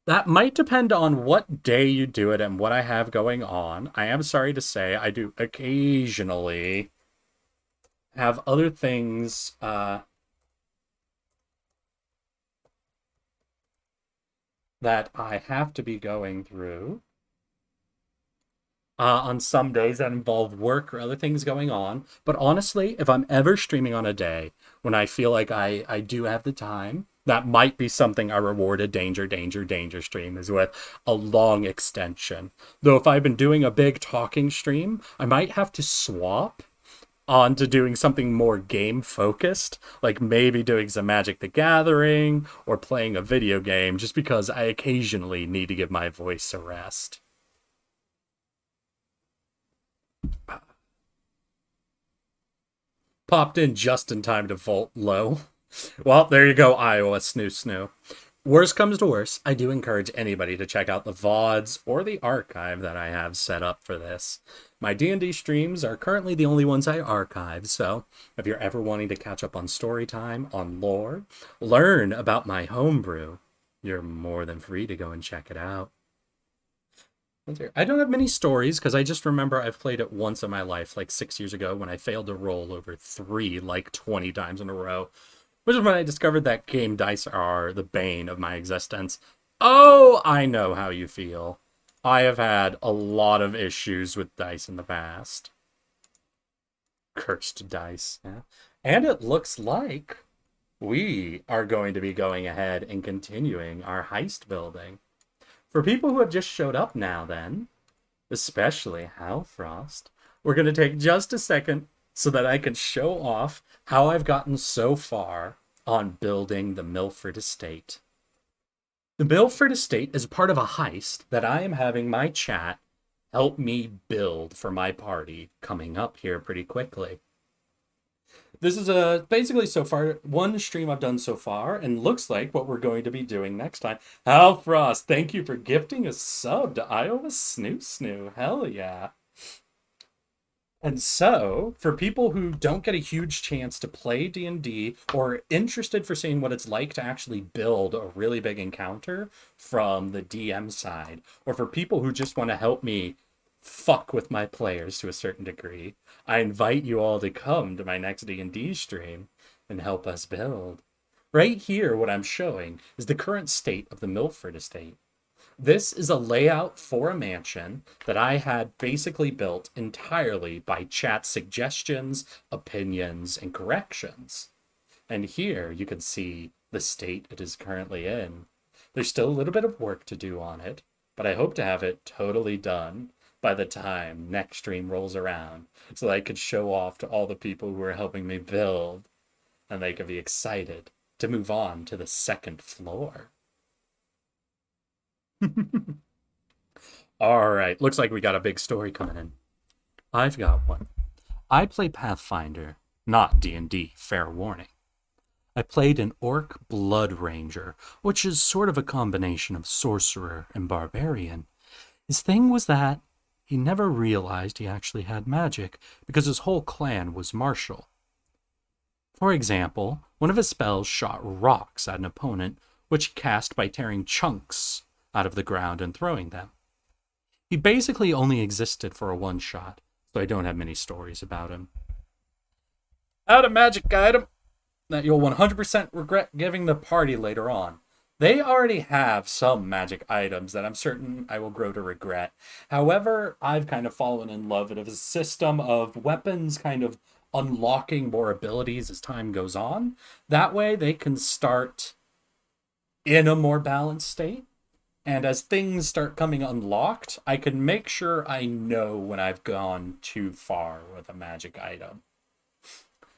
That might depend on what day you do it and what I have going on. I am sorry to say I do occasionally have other things that I have to be going through. On some days that involve work or other things going on. But honestly, if I'm ever streaming on a day when I feel like I do have the time, that might be something I reward a danger stream is with a long extension. Though if I've been doing a big talking stream, I might have to swap on to doing something more game focused, like maybe doing some Magic the Gathering or playing a video game, just because I occasionally need to give my voice a rest. Popped in just in time to vault low. Well, there you go, Iowa snoo snoo. Worst comes to worst, I do encourage anybody to check out the VODs or the archive that I have set up for this. My D&D streams are currently the only ones I archive, so if you're ever wanting to catch up on story time, on lore, learn about my homebrew, you're more than free to go and check it out. I don't have many stories because I just remember I've played it once in my life, like 6 years ago, when I failed to roll over 3 like 20 times in a row, which is when I discovered that game dice are the bane of my existence. Oh, I know how you feel. I have had a lot of issues with dice in the past. Cursed dice. Yeah. And it looks like we are going to be going ahead and continuing our heist building. For people who have just showed up now, then, especially Halfrost, we're going to take just a second so that I can show off how I've gotten so far on building the Milford Estate. The Milford Estate is part of a heist that I am having my chat help me build for my party coming up here pretty quickly. This is basically so far one stream I've done so far, and looks like what we're going to be doing next time. Halfrost, thank you for gifting a sub to Iowa Snoo Snoo. Hell yeah. And so, for people who don't get a huge chance to play D&D or are interested for seeing what it's like to actually build a really big encounter from the DM side, or for people who just want to help me fuck with my players to a certain degree, I invite you all to come to my next D&D stream and help us build. Right here, what I'm showing is the current state of the Milford Estate. This is a layout for a mansion that I had basically built entirely by chat suggestions, opinions, and corrections. And here you can see the state it is currently in. There's still a little bit of work to do on it, but I hope to have it totally done by the time next stream rolls around so that I could show off to all the people who are helping me build, and they could be excited to move on to the second floor. All right, looks like we got a big story coming in. I've got one. I play Pathfinder, not D&D, fair warning. I played an Orc Blood Ranger, which is sort of a combination of sorcerer and barbarian. His thing was that he never realized he actually had magic because his whole clan was martial. For example, one of his spells shot rocks at an opponent, which he cast by tearing chunks out of the ground and throwing them. He basically only existed for a one-shot, so I don't have many stories about him. Add a magic item that you'll 100% regret giving the party later on. They already have some magic items that I'm certain I will grow to regret. However, I've kind of fallen in love with a system of weapons kind of unlocking more abilities as time goes on. That way they can start in a more balanced state. And as things start coming unlocked, I can make sure I know when I've gone too far with a magic item.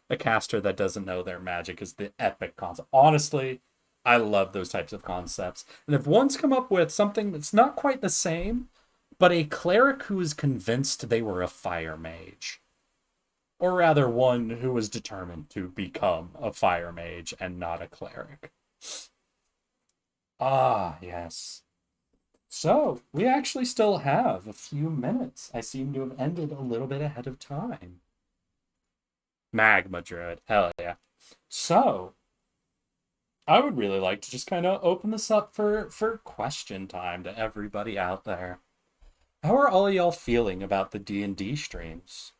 A caster that doesn't know their magic is the epic concept. Honestly, I love those types of concepts. And if one's come up with something that's not quite the same, but a cleric who is convinced they were a fire mage, or rather one who was determined to become a fire mage and not a cleric. Ah, yes. So, we actually still have a few minutes. I seem to have ended a little bit ahead of time. Magma Druid, hell yeah. So, I would really like to just kind of open this up for question time to everybody out there. How are all y'all feeling about the D&D streams?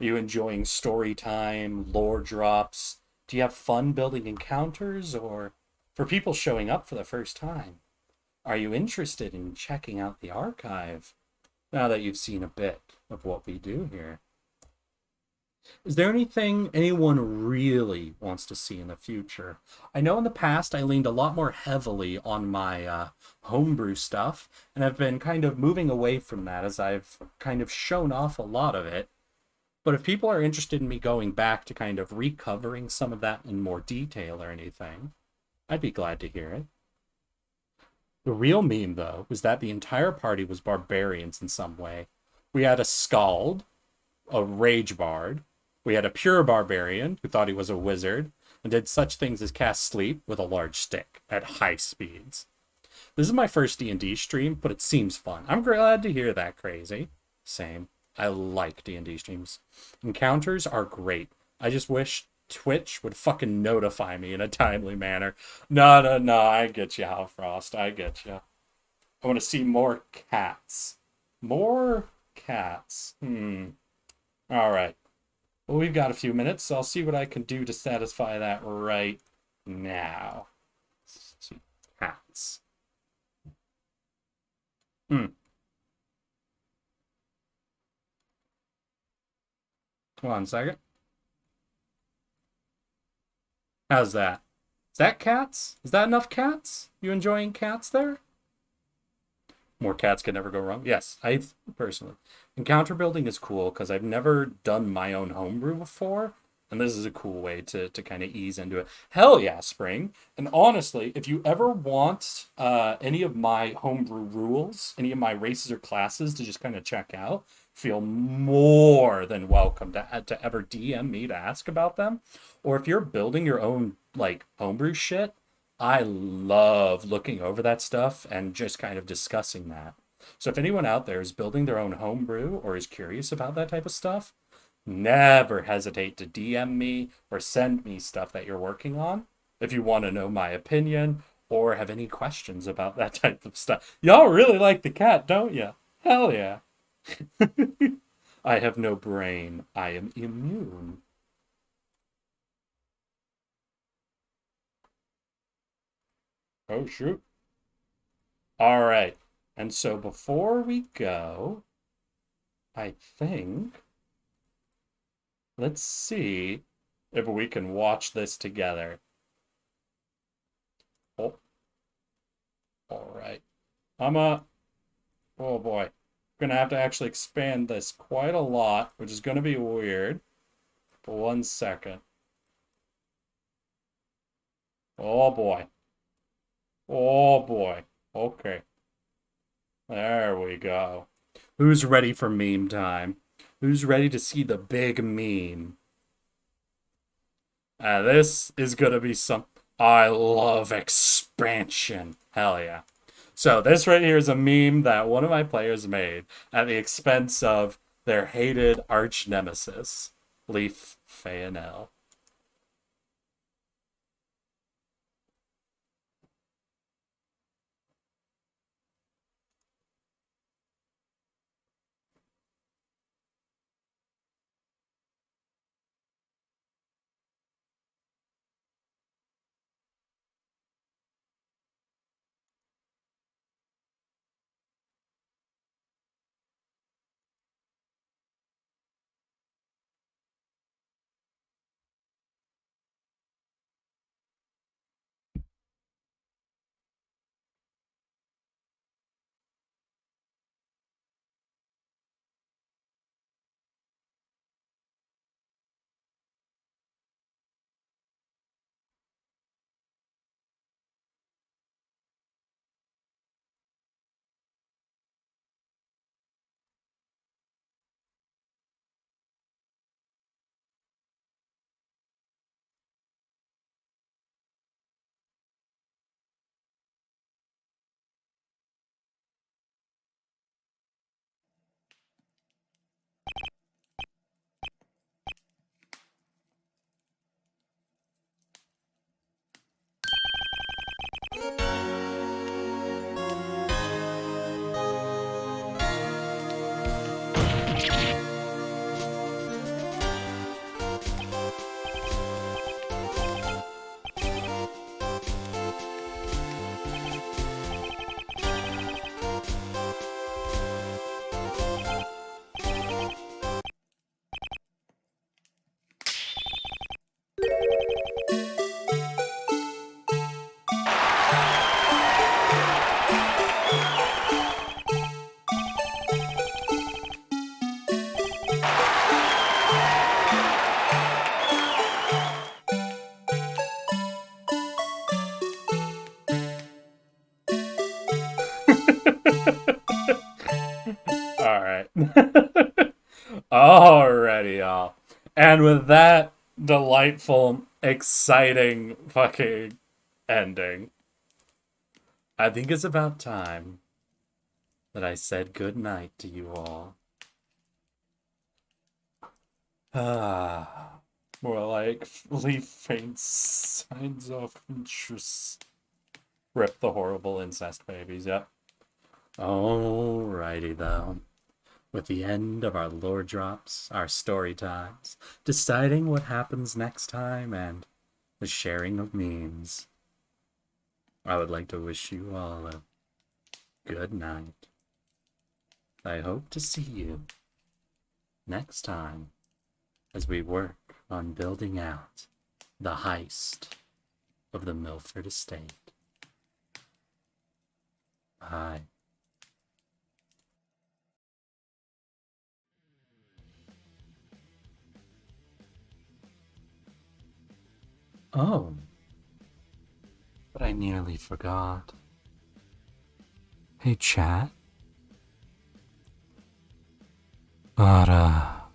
Are you enjoying story time, lore drops? Do you have fun building encounters? Or for people showing up for the first time, are you interested in checking out the archive now that you've seen a bit of what we do here? Is there anything anyone really wants to see in the future? I know in the past I leaned a lot more heavily on my homebrew stuff, and I've been kind of moving away from that as I've kind of shown off a lot of it. But if people are interested in me going back to kind of recovering some of that in more detail or anything, I'd be glad to hear it. The real meme, though, was that the entire party was barbarians in some way. We had a skald, a rage bard. We had a pure barbarian who thought he was a wizard and did such things as cast sleep with a large stick at high speeds. This is my first D&D stream, but it seems fun. I'm glad to hear that, Crazy. Same. I like D&D streams. Encounters are great. I just wish Twitch would fucking notify me in a timely manner. No, I get you, Hal Frost. I get you. I want to see more cats. More cats. All right. Well, we've got a few minutes, so I'll see what I can do to satisfy that right now. Let's see. Cats. One second. How's that? Is that cats? Is that enough cats? You enjoying cats there? More cats can never go wrong. Yes, I personally. Encounter building is cool because I've never done my own homebrew before. And this is a cool way to kind of ease into it. Hell yeah, Spring. And honestly, if you ever want any of my homebrew rules, any of my races or classes to just kind of check out, feel more than welcome to ever DM me to ask about them. Or if you're building your own like homebrew shit, I love looking over that stuff and just kind of discussing that. So if anyone out there is building their own homebrew or is curious about that type of stuff, never hesitate to DM me or send me stuff that you're working on if you want to know my opinion or have any questions about that type of stuff. Y'all really like the cat, don't you? Hell yeah. I have no brain. I am immune. Oh, shoot. All right. And so before we go, I think let's see if we can watch this together. Oh, all right. Oh boy. Gonna have to actually expand this quite a lot, which is gonna be weird. But 1 second. Oh boy. Oh boy. Okay. There we go. Who's ready for meme time? Who's ready to see the big meme? This is gonna be some. I love expansion. Hell yeah. So this right here is a meme that one of my players made at the expense of their hated arch nemesis, Leaf Fayanel. All right. Alrighty, y'all. And with that delightful, exciting fucking ending, I think it's about time that I said good night to you all. More like leaf faint signs of interest. Rip the horrible incest babies, yep. Alrighty, though. With the end of our lore drops, our story times, deciding what happens next time, and the sharing of memes, I would like to wish you all a good night. I hope to see you next time as we work on building out the heist of the Milford Estate. Bye. Oh, but I nearly forgot. Hey, chat. Ara.